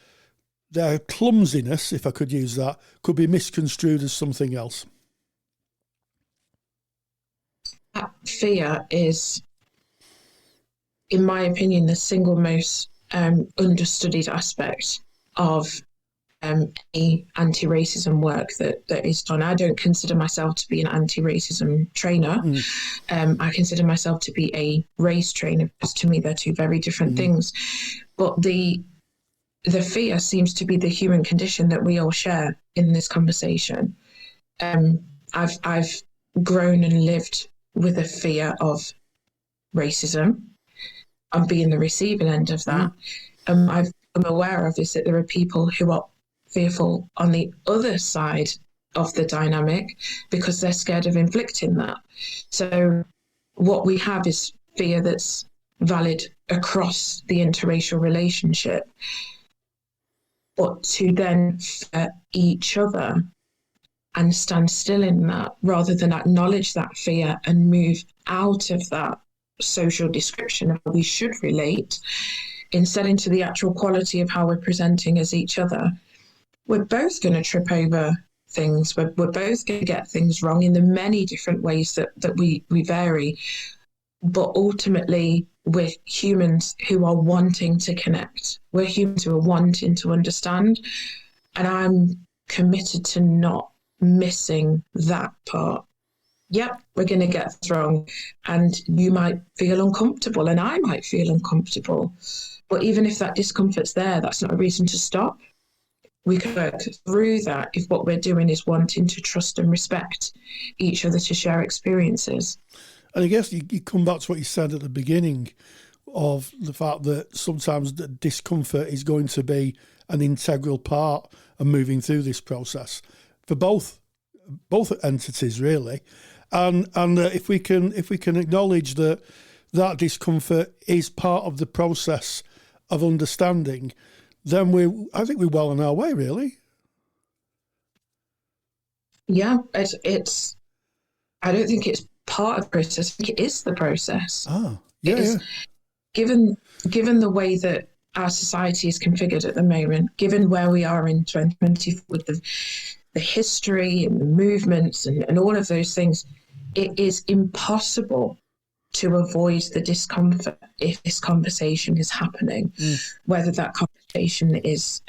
Speaker 4: their clumsiness, if I could use that, could be misconstrued as something else.
Speaker 5: That fear is, in my opinion, the single most understudied aspect of any anti-racism work that is done. I don't consider myself to be an anti-racism trainer. I consider myself to be a race trainer, because to me they're two very different things. But the fear seems to be the human condition that we all share in this conversation. I've grown and lived with a fear of racism. I'm being the receiving end of that. I've become aware of is that there are people who are fearful on the other side of the dynamic because they're scared of inflicting that. So what we have is fear that's valid across the interracial relationship, but to then fear each other and stand still in that rather than acknowledge that fear and move out of that social description of how we should relate, instead into the actual quality of how we're presenting as each other, we're both going to trip over things. We're both going to get things wrong in the many different ways that we vary. But ultimately, we're humans who are wanting to connect. We're humans who are wanting to understand. And I'm committed to not missing that part. Yep, we're going to get this wrong. And you might feel uncomfortable and I might feel uncomfortable. But even if that discomfort's there, that's not a reason to stop. We can work through that if what we're doing is wanting to trust and respect each other to share experiences.
Speaker 4: And I guess you come back to what you said at the beginning of the fact that sometimes the discomfort is going to be an integral part of moving through this process for both entities, really. And if we can acknowledge that discomfort is part of the process of understanding, then I think we're well on our way, really. Yeah,
Speaker 5: it's. I don't think it's part of the process. I think it is the process.
Speaker 4: Ah, yeah.
Speaker 5: Given the way that our society is configured at the moment, given where we are in 2020 with the history and the movements and all of those things, it is impossible to avoid the discomfort if this conversation is happening, whether that conversation is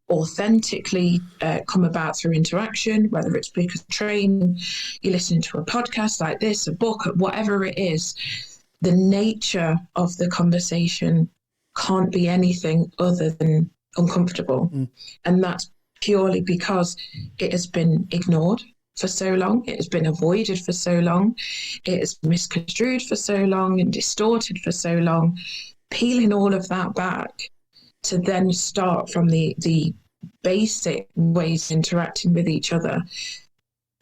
Speaker 5: authentically come about through interaction, whether it's because of training, you're listening to a podcast like this, a book, whatever it is. The nature of the conversation can't be anything other than uncomfortable. And that's purely because it has been ignored for so long, it has been avoided for so long, it has been misconstrued for so long and distorted for so long. Peeling all of that back to then start from the basic ways of interacting with each other,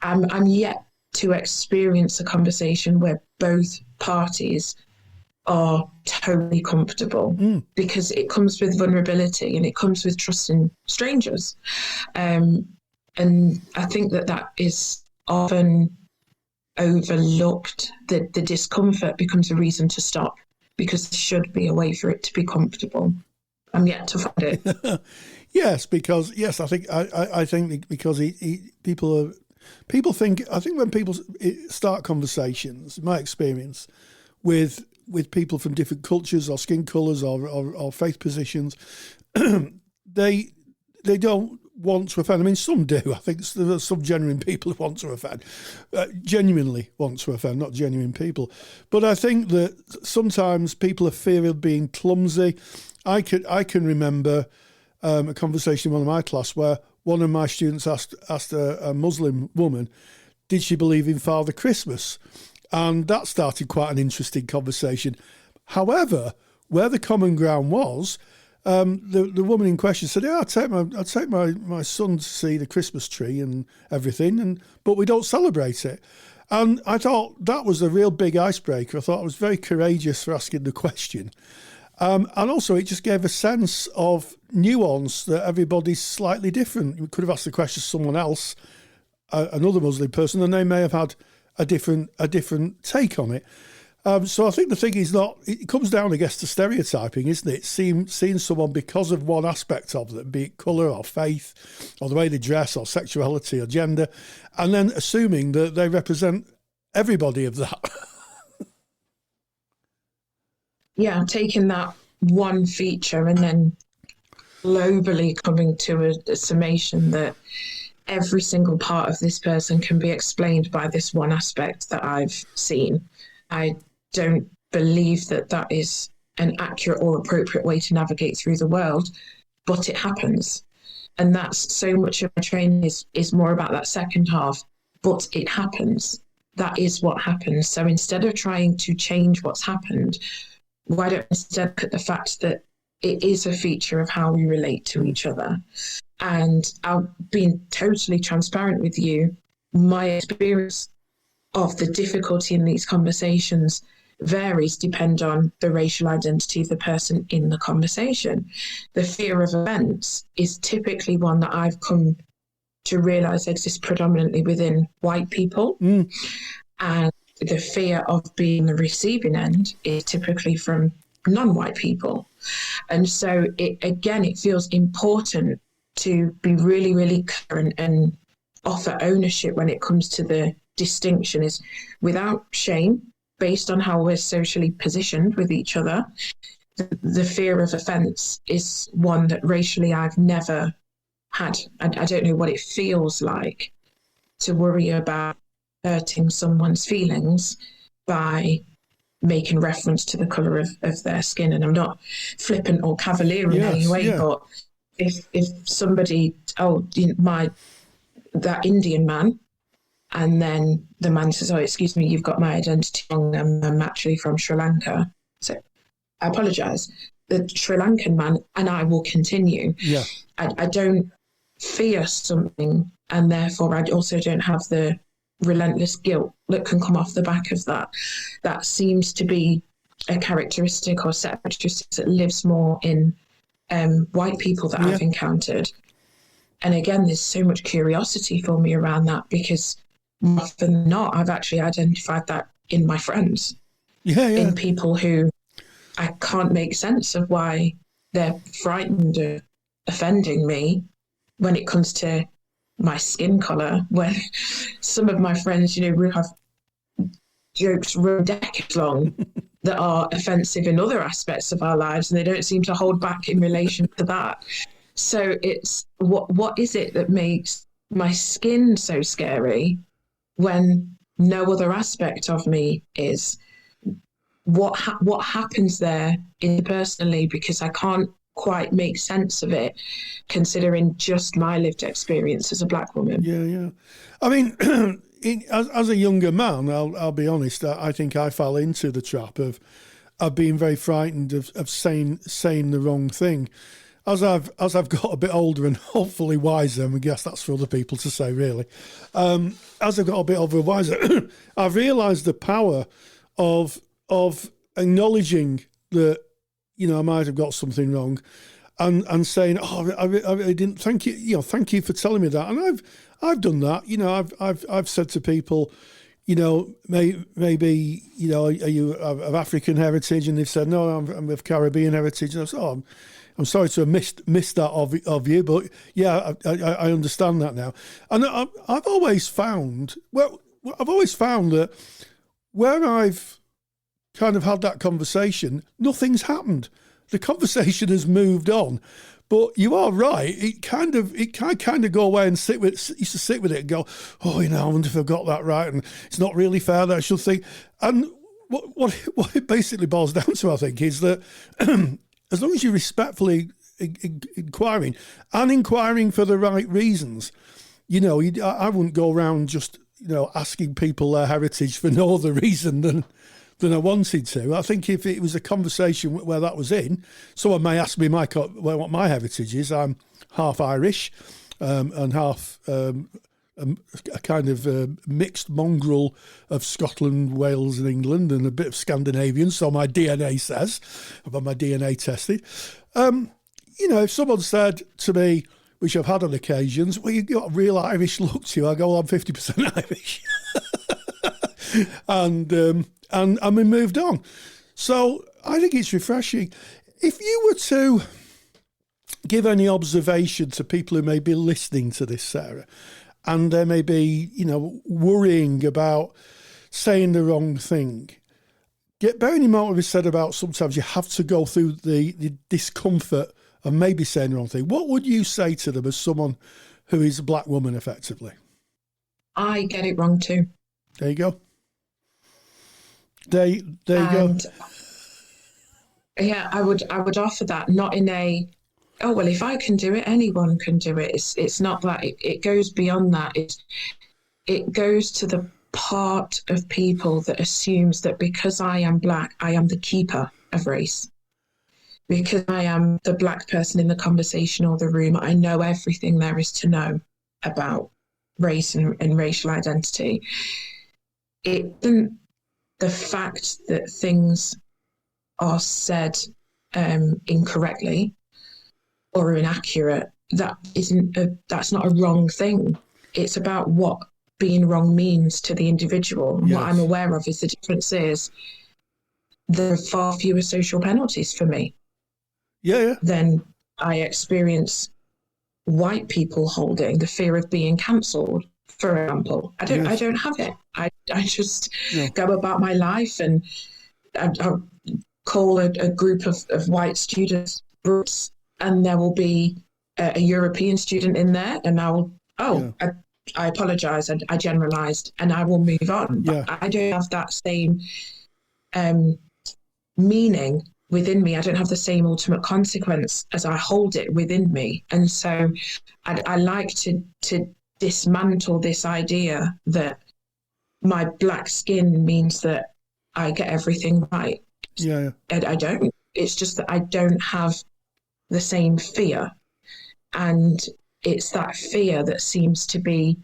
Speaker 5: I'm yet to experience a conversation where both parties are totally comfortable, because it comes with vulnerability and it comes with trusting strangers. And I think that is often overlooked, that the discomfort becomes a reason to stop, because there should be a way for it to be comfortable. I'm yet to find it.
Speaker 4: Yes, I think because people think, I think when people start conversations, in my experience, with people from different cultures or skin colours or faith positions, they don't want to offend. I mean, some do. I think there are some genuine people who want to offend, genuinely want to offend, not genuine people. But I think that sometimes people are fear of being clumsy. I can remember a conversation in one of my class where one of my students asked a Muslim woman, did she believe in Father Christmas? And that started quite an interesting conversation. However, where the common ground was, the woman in question said, "Yeah, I'd take my son to see the Christmas tree and everything, but we don't celebrate it." And I thought that was a real big icebreaker. I thought I was very courageous for asking the question. And also, it just gave a sense of nuance that everybody's slightly different. You could have asked the question to someone else, another Muslim person, and they may have had a different take on it. So I think the thing is it comes down, I guess, to stereotyping, isn't it? Seeing someone because of one aspect of them, be it colour or faith or the way they dress or sexuality or gender, and then assuming that they represent everybody of that.
Speaker 5: Yeah, taking that one feature and then globally coming to a summation that every single part of this person can be explained by this one aspect that I've seen. I don't believe that is an accurate or appropriate way to navigate through the world, but it happens. And that's so much of my training is more about that second half, but it happens. That is what happens. So instead of trying to change what's happened, why don't we instead look at the fact that it is a feature of how we relate to each other? And I'll be totally transparent with you. My experience of the difficulty in these conversations varies depending on the racial identity of the person in the conversation. The fear of offence is typically one that I've come to realise exists predominantly within white people. And the fear of being the receiving end is typically from non-white people. And so it feels important to be really, really clear and offer ownership when it comes to the distinction, is without shame, based on how we're socially positioned with each other. The fear of offence is one that racially I've never had. I don't know what it feels like to worry about hurting someone's feelings by making reference to the colour of their skin. And I'm not flippant or cavalier in any way, but if somebody, that Indian man, and then the man says, "Oh, excuse me, you've got my identity wrong. I'm actually from Sri Lanka." So I apologise. The Sri Lankan man, and I will continue. Yeah. I don't fear something, and therefore I also don't have the relentless guilt that can come off the back of that. That seems to be a characteristic or set of characteristics that lives more in white people that I've encountered. And again, there's so much curiosity for me around that, because more often than not, I've actually identified that in my friends, in people who I can't make sense of why they're frightened of offending me when it comes to my skin colour, when some of my friends, we have jokes run decades long that are offensive in other aspects of our lives, and they don't seem to hold back in relation to that. So it's what is it that makes my skin so scary when no other aspect of me is? What happens there interpersonally, because I can't quite make sense of it, considering just my lived experience as a black woman.
Speaker 4: Yeah. I mean, as a younger man, I'll be honest, I think I fell into the trap of being very frightened of saying the wrong thing. As I've got a bit older and hopefully wiser, and I guess that's for other people to say, really. As I've got a bit older and wiser, I've realised the power of acknowledging that, I might have got something wrong, and saying, "Oh, I didn't. Thank you. Thank you for telling me that." And I've done that. I've said to people, maybe, are you of African heritage? And they've said, "No, I'm of Caribbean heritage." And I said, "Oh, I'm sorry to have missed that of you, but yeah, I understand that now." And I've always found that where I've kind of had that conversation, nothing's happened. The conversation has moved on. But you are right. It kind of go away and used to sit with it and go, "Oh, I wonder if I got that right, and it's not really fair that I should think." And what it basically boils down to, I think, is that as long as you're respectfully inquiring for the right reasons, I wouldn't go around just asking people their heritage for no other reason than I wanted to. I think if it was a conversation where that was in, someone may ask me what my heritage is. I'm half Irish and half a kind of mixed mongrel of Scotland, Wales and England, and a bit of Scandinavian, so my DNA says. I've had my DNA tested. If someone said to me, which I've had on occasions, "Well, you've got a real Irish look to you," I go, "Well, I'm 50% Irish." And we moved on. So I think it's refreshing. If you were to give any observation to people who may be listening to this, Sarah, and they may be, worrying about saying the wrong thing, bearing in mind what we said about sometimes you have to go through the discomfort of maybe saying the wrong thing, what would you say to them as someone who is a black woman, effectively?
Speaker 5: I get it wrong too.
Speaker 4: There you go. There you go.
Speaker 5: Yeah, I would offer that, not in a, "Oh, well, if I can do it, anyone can do it." It's not that. It goes beyond that. It goes to the part of people that assumes that because I am black, I am the keeper of race. Because I am the black person in the conversation or the room, I know everything there is to know about race and racial identity. It isn't the fact that things are said incorrectly or inaccurate. That's not a wrong thing. It's about what being wrong means to the individual. Yes. What I'm aware of is the difference is there are far fewer social penalties for me.
Speaker 4: Yeah.
Speaker 5: Than I experience white people holding, the fear of being cancelled, for example. I don't have it. I just go about my life, and I call a group of white students groups, and there will be a European student in there, and I apologise, and I generalised, and I will move on.
Speaker 4: Yeah.
Speaker 5: But I don't have that same meaning within me. I don't have the same ultimate consequence as I hold it within me. And so I like to dismantle this idea that my black skin means that I get everything right.
Speaker 4: Yeah.
Speaker 5: I don't. It's just that I don't have the same fear. And it's that fear that seems to be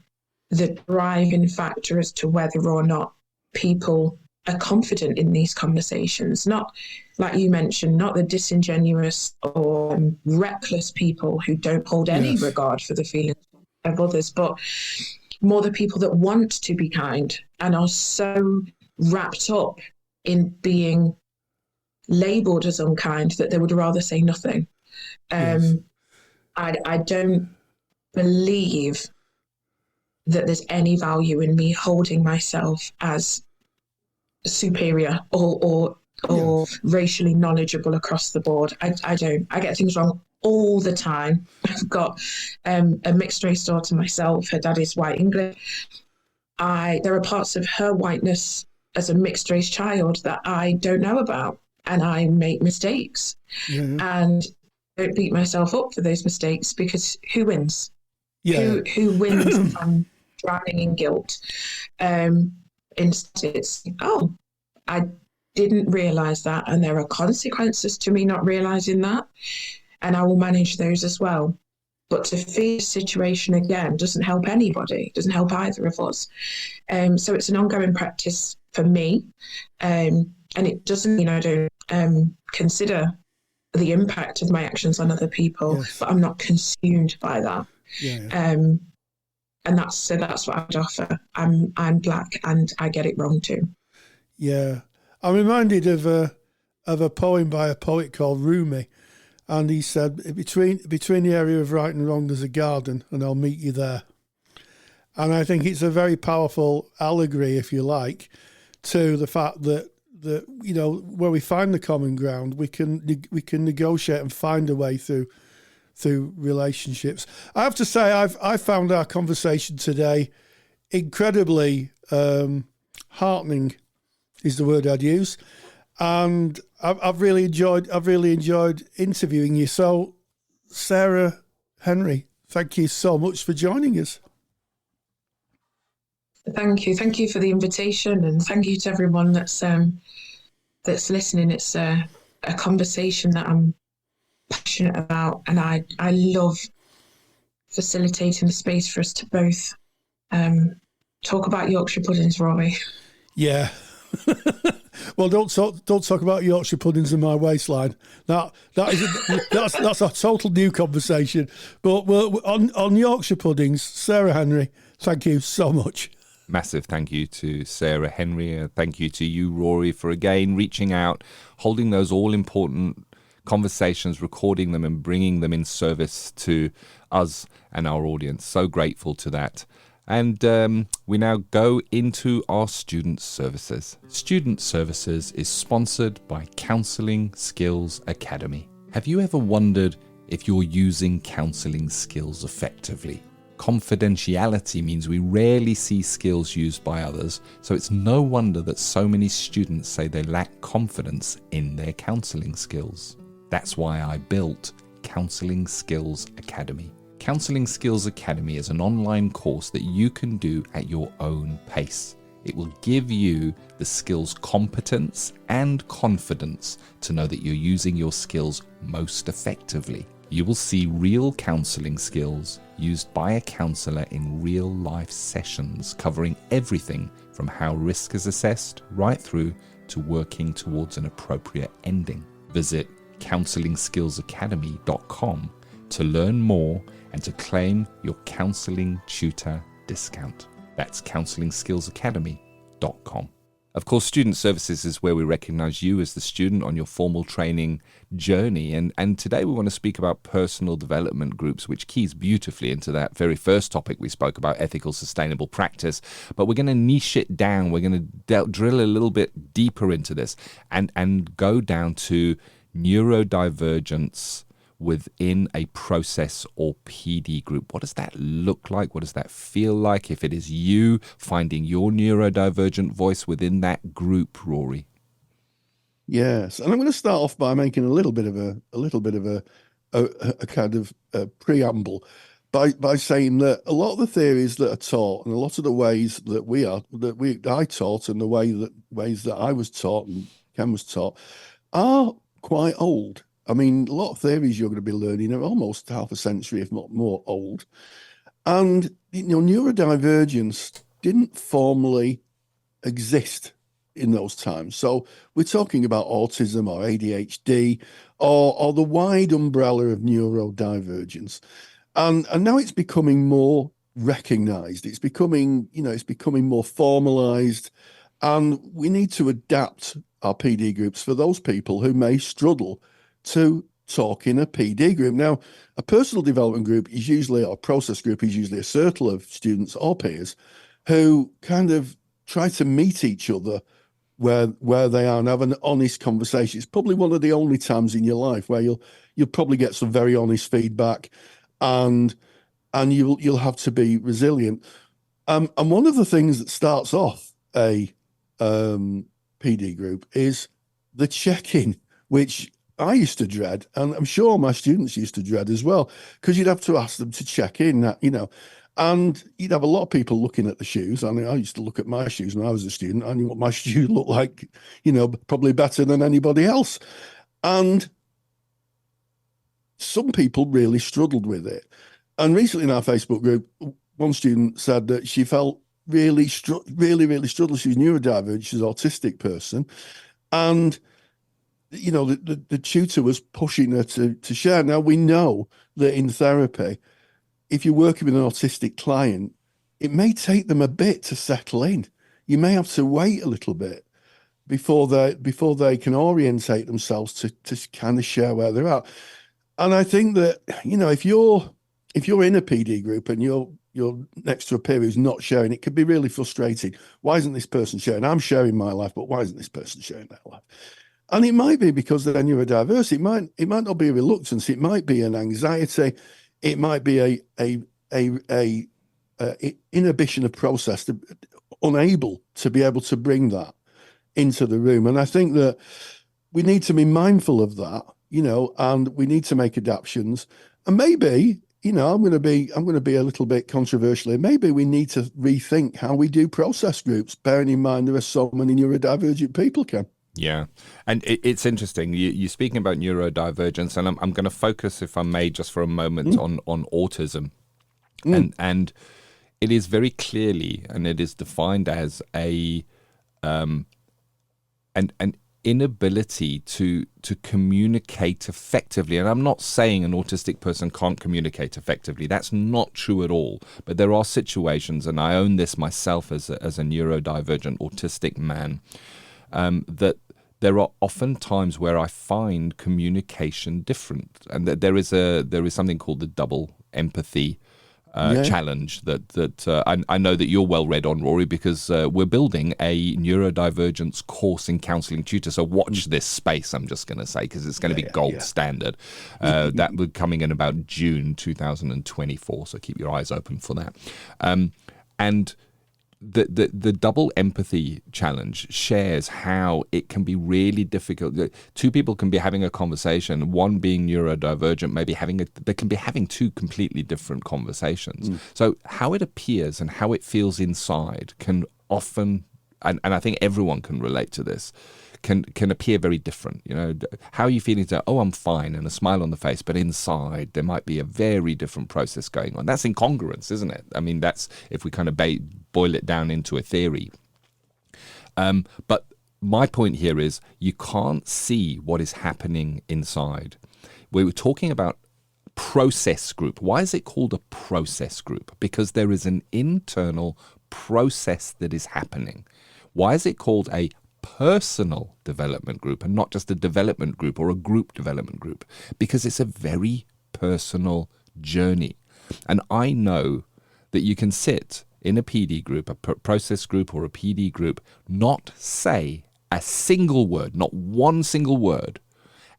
Speaker 5: the driving factor as to whether or not people are confident in these conversations. Not, like you mentioned, not the disingenuous or reckless people who don't hold any regard for the feelings of others, but more the people that want to be kind and are so wrapped up in being labelled as unkind that they would rather say nothing.
Speaker 4: Yes.
Speaker 5: I don't believe that there's any value in me holding myself as superior or
Speaker 4: Yes.
Speaker 5: racially knowledgeable across the board. I don't. I get things wrong all the time. I've got a mixed race daughter myself. Her dad is white English. There are parts of her whiteness as a mixed race child that I don't know about, and I make mistakes.
Speaker 4: Yeah.
Speaker 5: And I don't beat myself up for those mistakes, because who wins?
Speaker 4: Yeah.
Speaker 5: Who wins if I'm drowning in guilt? Instead, it's, oh, I didn't realize that, and there are consequences to me not realizing that, and I will manage those as well. But to fear a situation again doesn't help anybody, doesn't help either of us. So it's an ongoing practice for me, and it doesn't mean I don't consider the impact of my actions on other people,
Speaker 4: Yes.
Speaker 5: but I'm not consumed by that.
Speaker 4: Yeah.
Speaker 5: And that's what I would offer. I'm black, and I get it wrong too.
Speaker 4: Yeah. I'm reminded of a poem by a poet called Rumi, and he said, between the area of right and wrong there's a garden, and I'll meet you there. And I think it's a very powerful allegory, if you like, to the fact that where we find the common ground, we can negotiate and find a way through relationships. I have to say, I found our conversation today incredibly heartening, is the word I'd use, and I've really enjoyed interviewing you. So, Sarah Henry, thank you so much for joining us.
Speaker 5: Thank you for the invitation, and thank you to everyone that's listening. It's a conversation that I'm passionate about, and I love facilitating the space for us to both talk about Yorkshire puddings, Rory.
Speaker 4: Yeah. Well, don't talk about Yorkshire puddings in my waistline. That's a total new conversation. But on Yorkshire puddings, Sarah Henry, thank you so much.
Speaker 1: Massive thank you to Sarah Henry. Thank you to you, Rory, for again reaching out, holding those all-important conversations, recording them and bringing them in service to us and our audience. So grateful to that. And we now go into our student services. Student services is sponsored by Counselling Skills Academy. Have you ever wondered if you're using counselling skills effectively? Confidentiality means we rarely see skills used by others, so it's no wonder that so many students say they lack confidence in their counselling skills. That's why I built Counselling Skills Academy. Counselling Skills Academy is an online course that you can do at your own pace. It will give you the skills competence and confidence to know that you're using your skills most effectively. You will see real counselling skills used by a counsellor in real life sessions, covering everything from how risk is assessed right through to working towards an appropriate ending. Visit counsellingskillsacademy.com to learn more and to claim your Counselling Tutor discount. That's counsellingskillsacademy.com. Of course, student services is where we recognise you as the student on your formal training journey. And today we want to speak about personal development groups, which keys beautifully into that very first topic we spoke about, ethical, sustainable practice. But we're going to niche it down. We're going to drill a little bit deeper into this and go down to neurodivergence within a process or PD group. What does that look like? What does that feel like? If it is you finding your neurodivergent voice within that group, Rory.
Speaker 2: Yes, and I'm going to start off by making a little bit of a kind of preamble by saying that a lot of the theories that are taught and a lot of the ways that I taught and the ways that I was taught and Ken was taught are quite old. I mean, a lot of theories you're going to be learning are almost half a century, if not more, old. And, neurodivergence didn't formally exist in those times. So we're talking about autism or ADHD or the wide umbrella of neurodivergence. And now it's becoming more recognized. It's becoming more formalized. And we need to adapt our PD groups for those people who may struggle to talk in a PD group. Now, a personal development group is usually, or a process group is usually a circle of students or peers who kind of try to meet each other where they are and have an honest conversation. It's probably one of the only times in your life where you'll probably get some very honest feedback, and you'll have to be resilient. And one of the things that starts off a PD group is the check-in, which I used to dread, and I'm sure my students used to dread as well, because you'd have to ask them to check in, and you'd have a lot of people looking at the shoes. I mean, I used to look at my shoes when I was a student. I knew what my shoes looked like, probably better than anybody else. And some people really struggled with it. And recently in our Facebook group, one student said that she felt really struggled. She was neurodivergent, she's an autistic person. And, the tutor was pushing her to share. Now, we know that in therapy, if you're working with an autistic client, it may take them a bit to settle in. You may have to wait a little bit before they can orientate themselves to kind of share where they're at. And I think that, if you're in a PD group and you're next to a peer who's not sharing, it can be really frustrating. Why isn't this person sharing? I'm sharing my life, but why isn't this person sharing their life? And it might be because they're neurodiverse. It might not be a reluctance. It might be an anxiety. It might be a inhibition of process, unable to be able to bring that into the room. And I think that we need to be mindful of that, and we need to make adaptations. And maybe, I'm going to be a little bit controversial here. Maybe we need to rethink how we do process groups, bearing in mind there are so many neurodivergent people, Ken.
Speaker 1: Yeah. And it's interesting. You're speaking about neurodivergence, and I'm going to focus, if I may, just for a moment on autism. And it is very clearly, and it is defined as an inability to communicate effectively. And I'm not saying an autistic person can't communicate effectively. That's not true at all. But there are situations, and I own this myself as a neurodivergent autistic man, that there are often times where I find communication different, and that there is something called the double empathy challenge that I know that you're well read on, Rory, because we're building a neurodivergence course in Counselling Tutor. So watch this space, I'm just going to say, because it's going to be gold standard. That will be coming in about June 2024. So keep your eyes open for that. And the double empathy challenge shares how it can be really difficult. Two people can be having a conversation, one being neurodivergent, they can be having two completely different conversations. So how it appears and how it feels inside can often, and I think everyone can relate to this, can appear very different. How are you feeling today? Oh, I'm fine, and a smile on the face, but inside there might be a very different process going on. That's incongruence, isn't it? I mean, that's if we kind of boil it down into a theory. But my point here is you can't see what is happening inside. We were talking about process group. Why is it called a process group? Because there is an internal process that is happening. Why is it called a personal development group and not just a development group or a group development group? Because it's a very personal journey. And I know that you can sit in a PD group, a process group or a PD group, not say a single word, not one single word,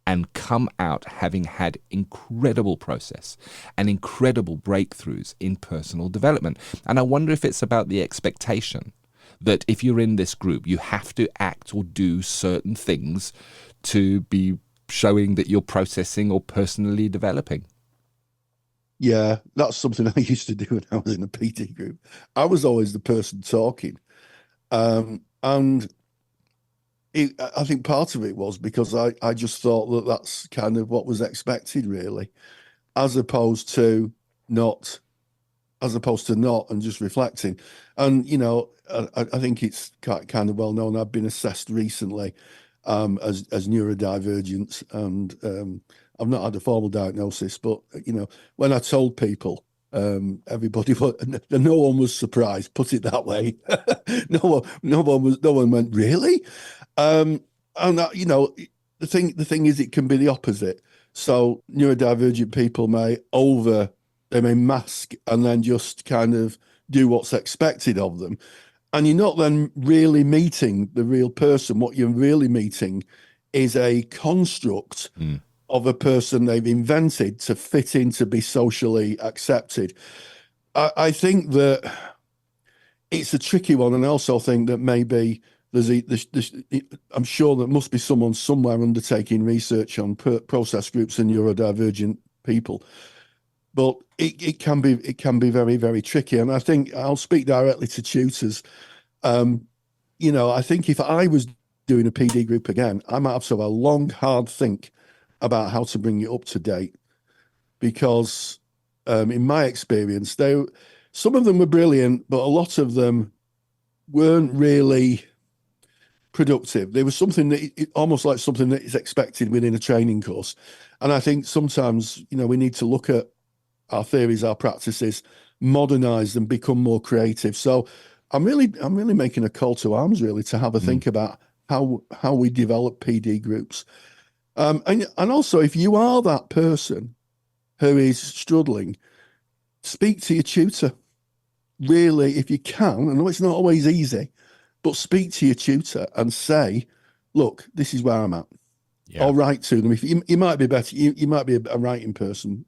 Speaker 1: and come out having had incredible process and incredible breakthroughs in personal development. And I wonder if it's about the expectation that if you're in this group, you have to act or do certain things to be showing that you're processing or personally developing.
Speaker 2: Yeah, that's something I used to do when I was in a PT group. I was always the person talking. And I think part of it was because I just thought that that's kind of what was expected, really, as opposed to not and just reflecting. And, I think it's kind of well known. I've been assessed recently as neurodivergent, and I've not had a formal diagnosis, but, when I told people, everybody, no one was surprised, put it that way. No one went, really? And, the thing is, it can be the opposite. So neurodivergent people may mask and then just kind of do what's expected of them. And you're not then really meeting the real person. What you're really meeting is a construct of a person they've invented to fit in, to be socially accepted. I think that it's a tricky one. And I also think that maybe I'm sure there must be someone somewhere undertaking research on process groups and neurodivergent people. But it can be very, very tricky. And I think I'll speak directly to tutors. I think if I was doing a PD group again, I might have to have a long, hard think about how to bring it up to date. Because in my experience, some of them were brilliant, but a lot of them weren't really productive. There was something almost like something that is expected within a training course. And I think sometimes, we need to look at our theories, our practices, modernize them, become more creative. So I'm really making a call to arms, really, to have a think about how we develop PD groups. And also, if you are that person who is struggling, speak to your tutor. Really, if you can, I know it's not always easy, but speak to your tutor and say, look, this is where I'm at. Yeah. Or write to them. If you might be better, you might be a writing person,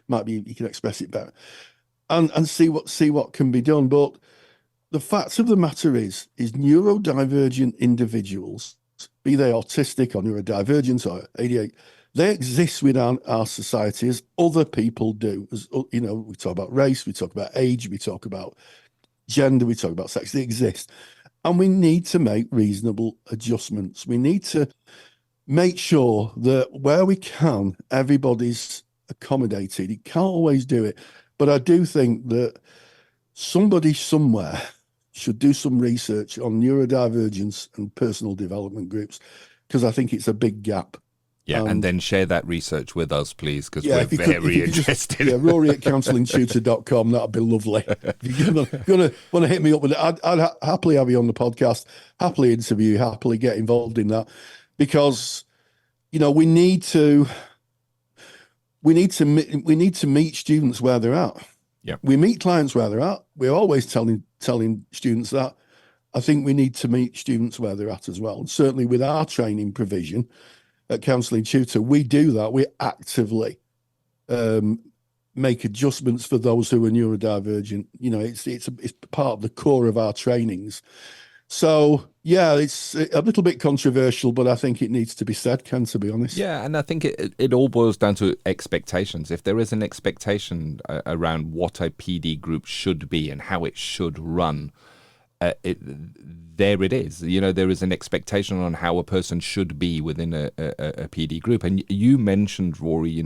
Speaker 2: might be, you can express it better, and see what can be done. But the fact of the matter is neurodivergent individuals, be they autistic or neurodivergent or ADHD, they exist within our society as other people do. As we talk about race, we talk about age, we talk about gender, we talk about sex. They exist, and we need to make reasonable adjustments. We need to make sure that where we can, everybody's accommodated. You can't always do it, but I do think that somebody somewhere should do some research on neurodivergence and personal development groups, because I think it's a big gap.
Speaker 1: Yeah, and then share that research with us, please, because we're very interested.
Speaker 2: Rory at CounsellingTutor.com, that'd be lovely. If you're gonna want to hit me up with it, I'd happily have you on the podcast, happily interview you, happily get involved in that, because we need to meet students where they're at.
Speaker 1: Yeah,
Speaker 2: we meet clients where they're at. We're always telling students that. I think we need to meet students where they're at as well. And certainly with our training provision at Counselling Tutor, we do that. We actively make adjustments for those who are neurodivergent. It's part of the core of our trainings. So, yeah, it's a little bit controversial, but I think it needs to be said, Ken, to be honest.
Speaker 1: Yeah, and I think it all boils down to expectations. If there is an expectation around what a PD group should be and how it should run, there it is. There is an expectation on how a person should be within a PD group. And you mentioned, Rory,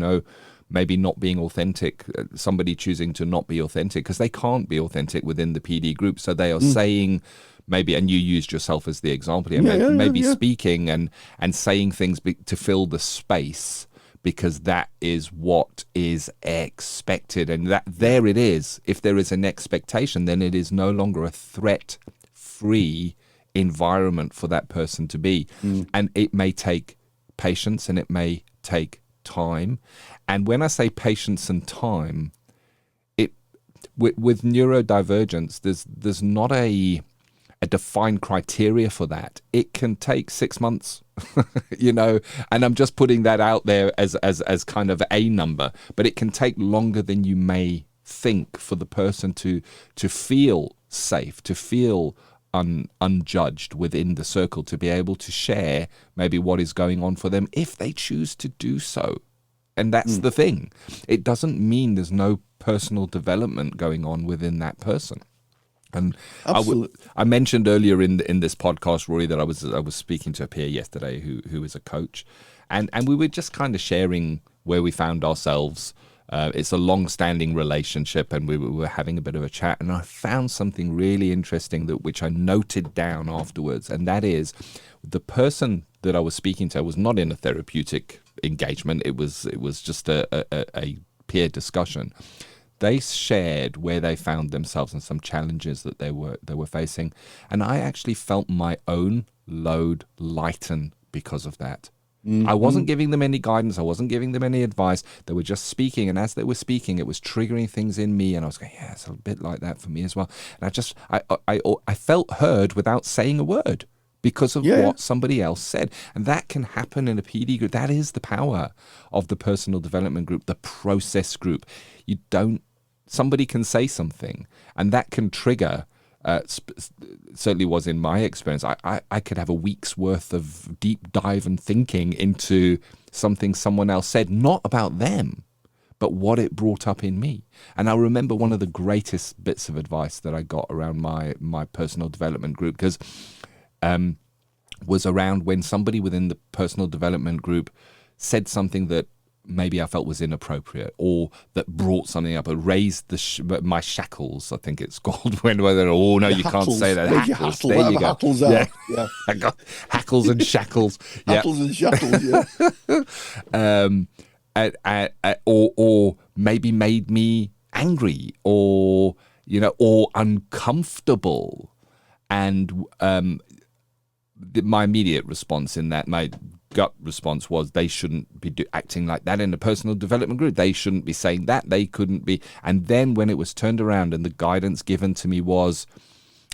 Speaker 1: maybe not being authentic, somebody choosing to not be authentic because they can't be authentic within the PD group. So they are saying maybe, and you used yourself as the example here, speaking and saying things to fill the space because that is what is expected. And that there it is. If there is an expectation, then it is no longer a threat-free environment for that person to be. And it may take patience and it may take time. And when I say patience and time, with neurodivergence, there's not a defined criteria for that. It can take 6 months, and I'm just putting that out there as kind of a number, but it can take longer than you may think for the person to feel safe, to feel unjudged within the circle, to be able to share maybe what is going on for them if they choose to do so. And that's the thing. It doesn't mean there's no personal development going on within that person. And I mentioned earlier in this podcast, Rory, that I was speaking to a peer yesterday who is a coach, and we were just kind of sharing where we found ourselves. It's a long-standing relationship, and we were having a bit of a chat, and I found something really interesting which I noted down afterwards, and that is the person that I was speaking to was not in a therapeutic engagement. It was just a peer discussion. They shared where they found themselves and some challenges that they were facing, and I actually felt my own load lighten because of that. I wasn't giving them any guidance. I wasn't giving them any advice. They were just speaking. And as they were speaking, it was triggering things in me. And I was going, yeah, it's a bit like that for me as well. And I felt heard without saying a word because of what somebody else said. And that can happen in a PD group. That is the power of the personal development group, the process group. Somebody can say something and that can trigger, certainly was in my experience, I could have a week's worth of deep dive and thinking into something someone else said, not about them, but what it brought up in me. And I remember one of the greatest bits of advice that I got around my personal development group, because was around when somebody within the personal development group said something that maybe I felt was inappropriate, or that brought something up, or raised my shackles, I think it's called. When oh no, you can't say that. Hackles. There you go.
Speaker 2: Hackles
Speaker 1: yeah.
Speaker 2: Yeah.
Speaker 1: I got hackles and shackles.
Speaker 2: Hackles and shackles. Yeah.
Speaker 1: Or maybe made me angry, or or uncomfortable, and my immediate response in that, my gut response was, they shouldn't be acting like that in a personal development group. They shouldn't be saying that. They couldn't be. And then when it was turned around and the guidance given to me was,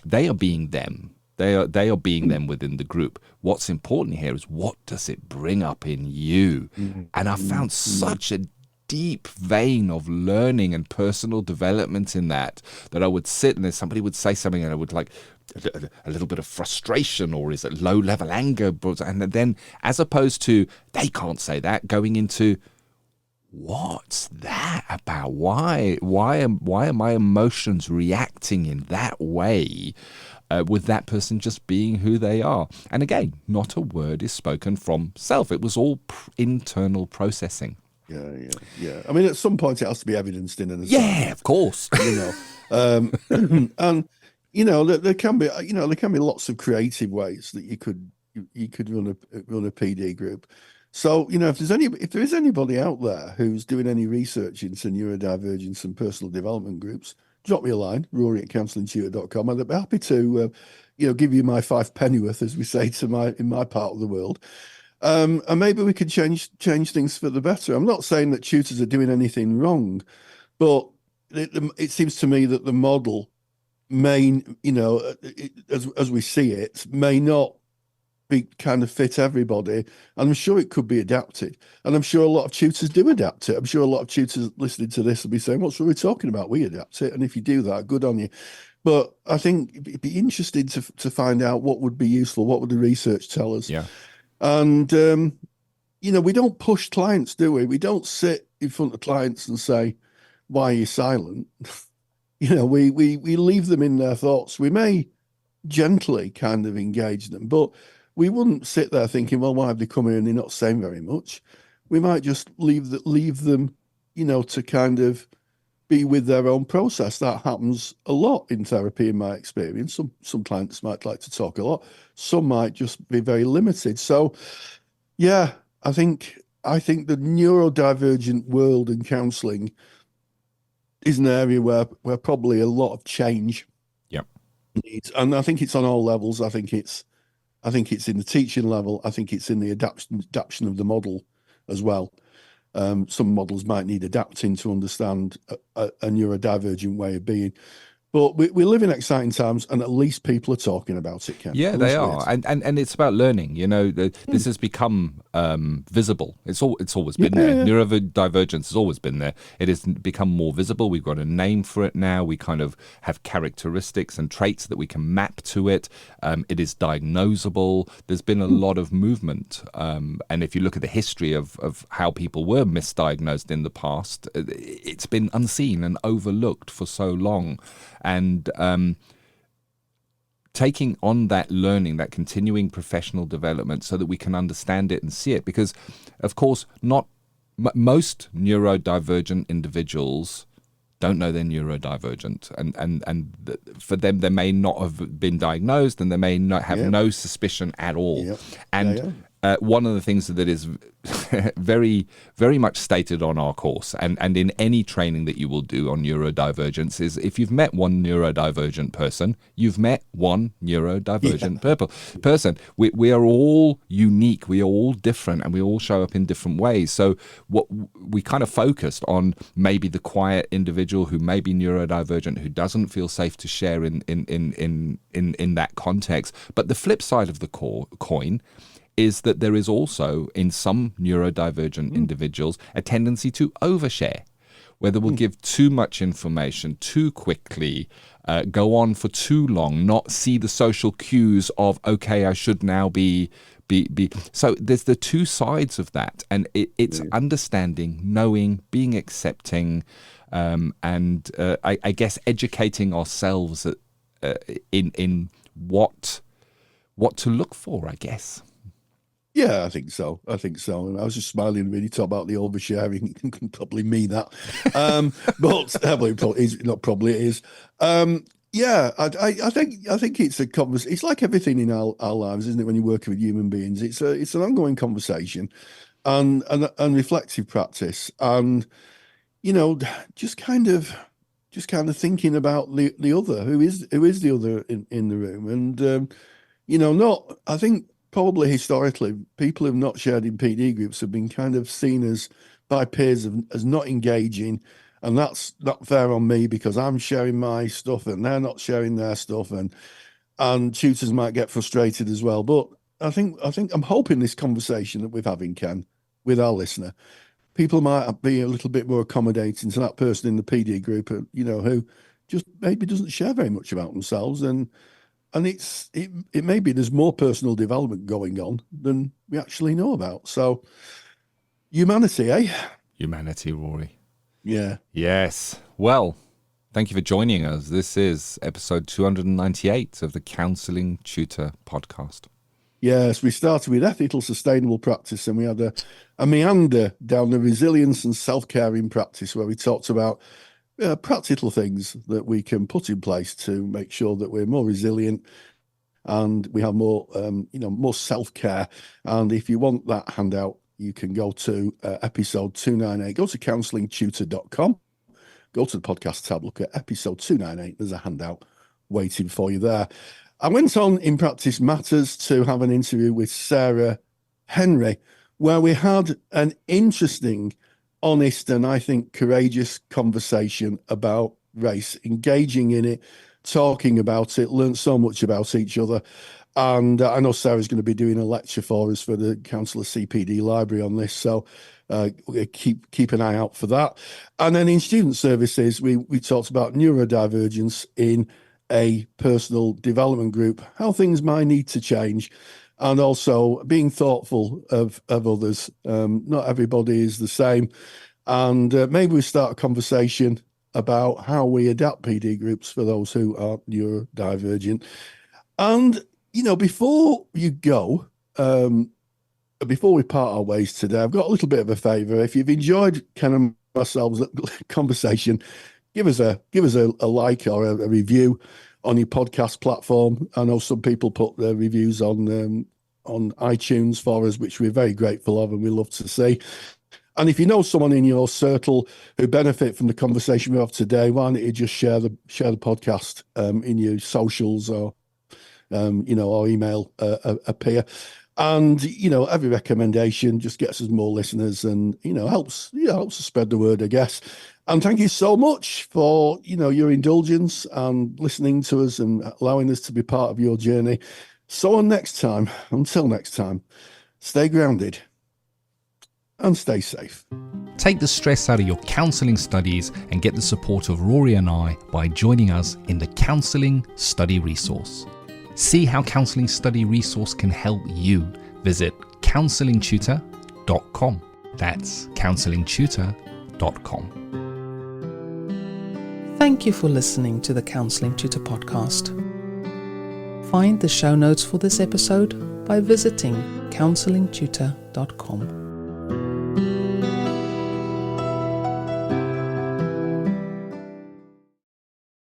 Speaker 1: they are being them. They are being them within the group. What's important here is, what does it bring up in you? And I found such a deep vein of learning and personal development in that I would sit and then somebody would say something and I would like a little bit of frustration, or is it low level anger, and then as opposed to they can't say that, going into what's that about, why are my emotions reacting in that way, with that person just being who they are. And again, not a word is spoken from self. It was all internal processing.
Speaker 2: Yeah. I mean, at some point it has to be evidenced in an assignment.
Speaker 1: Yeah, of course.
Speaker 2: And there can be lots of creative ways that you could run a PD group. So if there is anybody out there who's doing any research into neurodivergence and personal development groups, drop me a line, Rory at CounsellingTutor.com. I'd be happy to give you my 5 pennyworth, as we say in my part of the world. And maybe we could change things for the better. I'm not saying that tutors are doing anything wrong, but it seems to me that the model may, as we see it, may not be kind of fit everybody. And I'm sure it could be adapted. And I'm sure a lot of tutors do adapt it. I'm sure a lot of tutors listening to this will be saying, what's Rory talking about? We adapt it. And if you do that, good on you. But I think it'd be interesting to find out what would be useful. What would the research tell us?
Speaker 1: Yeah.
Speaker 2: And, we don't push clients, do we? We don't sit in front of clients and say, why are you silent? We leave them in their thoughts. We may gently kind of engage them, but we wouldn't sit there thinking, well, why have they come here and they're not saying very much? We might just leave them, to kind of be with their own process. That happens a lot in therapy, in my experience. Some clients might like to talk a lot. Some might just be very limited. So, yeah, I think the neurodivergent world in counselling is an area where probably a lot of change needs. And I think it's on all levels. I think it's in the teaching level. I think it's in the adaptation of the model as well. Some models might need adapting to understand a neurodivergent way of being. But we live in exciting times, and at least people are talking about it, Ken.
Speaker 1: Yeah, they are. And it's about learning. This has become visible. It's always been there. Neurodivergence has always been there. It has become more visible. We've got a name for it now. We kind of have characteristics and traits that we can map to it. It is diagnosable. There's been a lot of movement. And if you look at the history of how people were misdiagnosed in the past, it's been unseen and overlooked for so long. And taking on that learning, that continuing professional development, so that we can understand it and see it. Because, of course, most neurodivergent individuals don't know they're neurodivergent, and for them, they may not have been diagnosed, and they may not have no suspicion at all. And one of the things that is very, very much stated on our course and in any training that you will do on neurodivergence is if you've met one neurodivergent person, you've met one neurodivergent person. We are all unique, we are all different, and we all show up in different ways. So what we kind of focused on maybe the quiet individual who may be neurodivergent, who doesn't feel safe to share in that context. But the flip side of the coin is that there is also, in some neurodivergent individuals, a tendency to overshare, where they will give too much information too quickly, go on for too long, not see the social cues of, okay, I should now be. So there's the two sides of that, and it's understanding, knowing, being accepting, and I guess educating ourselves in what to look for, I guess.
Speaker 2: Yeah, I think so. And I was just smiling when you talk about the oversharing. You can probably mean that. But it is. Yeah, I think it's a conversation. It's like everything in our lives, isn't it? When you're working with human beings, it's an ongoing conversation and reflective practice, and just kind of thinking about the other, who is the other in the room, and I think. Probably historically, people who've not shared in PD groups have been kind of seen by peers as not engaging, and that's not fair on me because I'm sharing my stuff and they're not sharing their stuff, and tutors might get frustrated as well. But I think I'm hoping this conversation that we're having, Ken, with our listener, people might be a little bit more accommodating to that person in the PD group, who just maybe doesn't share very much about themselves, and it may be there's more personal development going on than we actually know about. So humanity, eh?
Speaker 1: Humanity, Rory.
Speaker 2: Yeah.
Speaker 1: Yes. Well, thank you for joining us. This is episode 298 of the Counselling Tutor Podcast.
Speaker 2: Yes, we started with ethical, sustainable practice, and we had a meander down the resilience and self-care in practice, where we talked about practical things that we can put in place to make sure that we're more resilient and we have more, more self-care. And if you want that handout, you can go to episode 298. Go to counsellingtutor.com. Go to the podcast tab, look at episode 298. There's a handout waiting for you there. I went on in Practice Matters to have an interview with Sarah Henry, where we had an interesting, honest, and I think courageous conversation about race, engaging in it, talking about it, learned so much about each other. And I know Sarah's going to be doing a lecture for us for the Counsellor CPD library on this. So keep an eye out for that. And then in student services, we talked about neurodivergence in a personal development group, how things might need to change, and also being thoughtful of others. Not everybody is the same. And maybe we start a conversation about how we adapt PD groups for those who are neurodivergent. And, before you go, before we part our ways today, I've got a little bit of a favour. If you've enjoyed kind of ourselves conversation, give us a like or a review on your podcast platform. I know some people put their reviews on iTunes for us, which we're very grateful of and we love to see. And if you know someone in your circle who benefit from the conversation we have today, why don't you just share the podcast in your socials or or email a peer. And every recommendation just gets us more listeners and helps us spread the word, I guess. And thank you so much for your indulgence and listening to us and allowing us to be part of your journey. So until next time, stay grounded and stay safe.
Speaker 3: Take the stress out of your counselling studies and get the support of Rory and I by joining us in the Counselling Study Resource. See how Counselling Study Resource can help you. Visit counsellingtutor.com. That's counsellingtutor.com.
Speaker 6: Thank you for listening to the Counselling Tutor Podcast. Find the show notes for this episode by visiting counsellingtutor.com.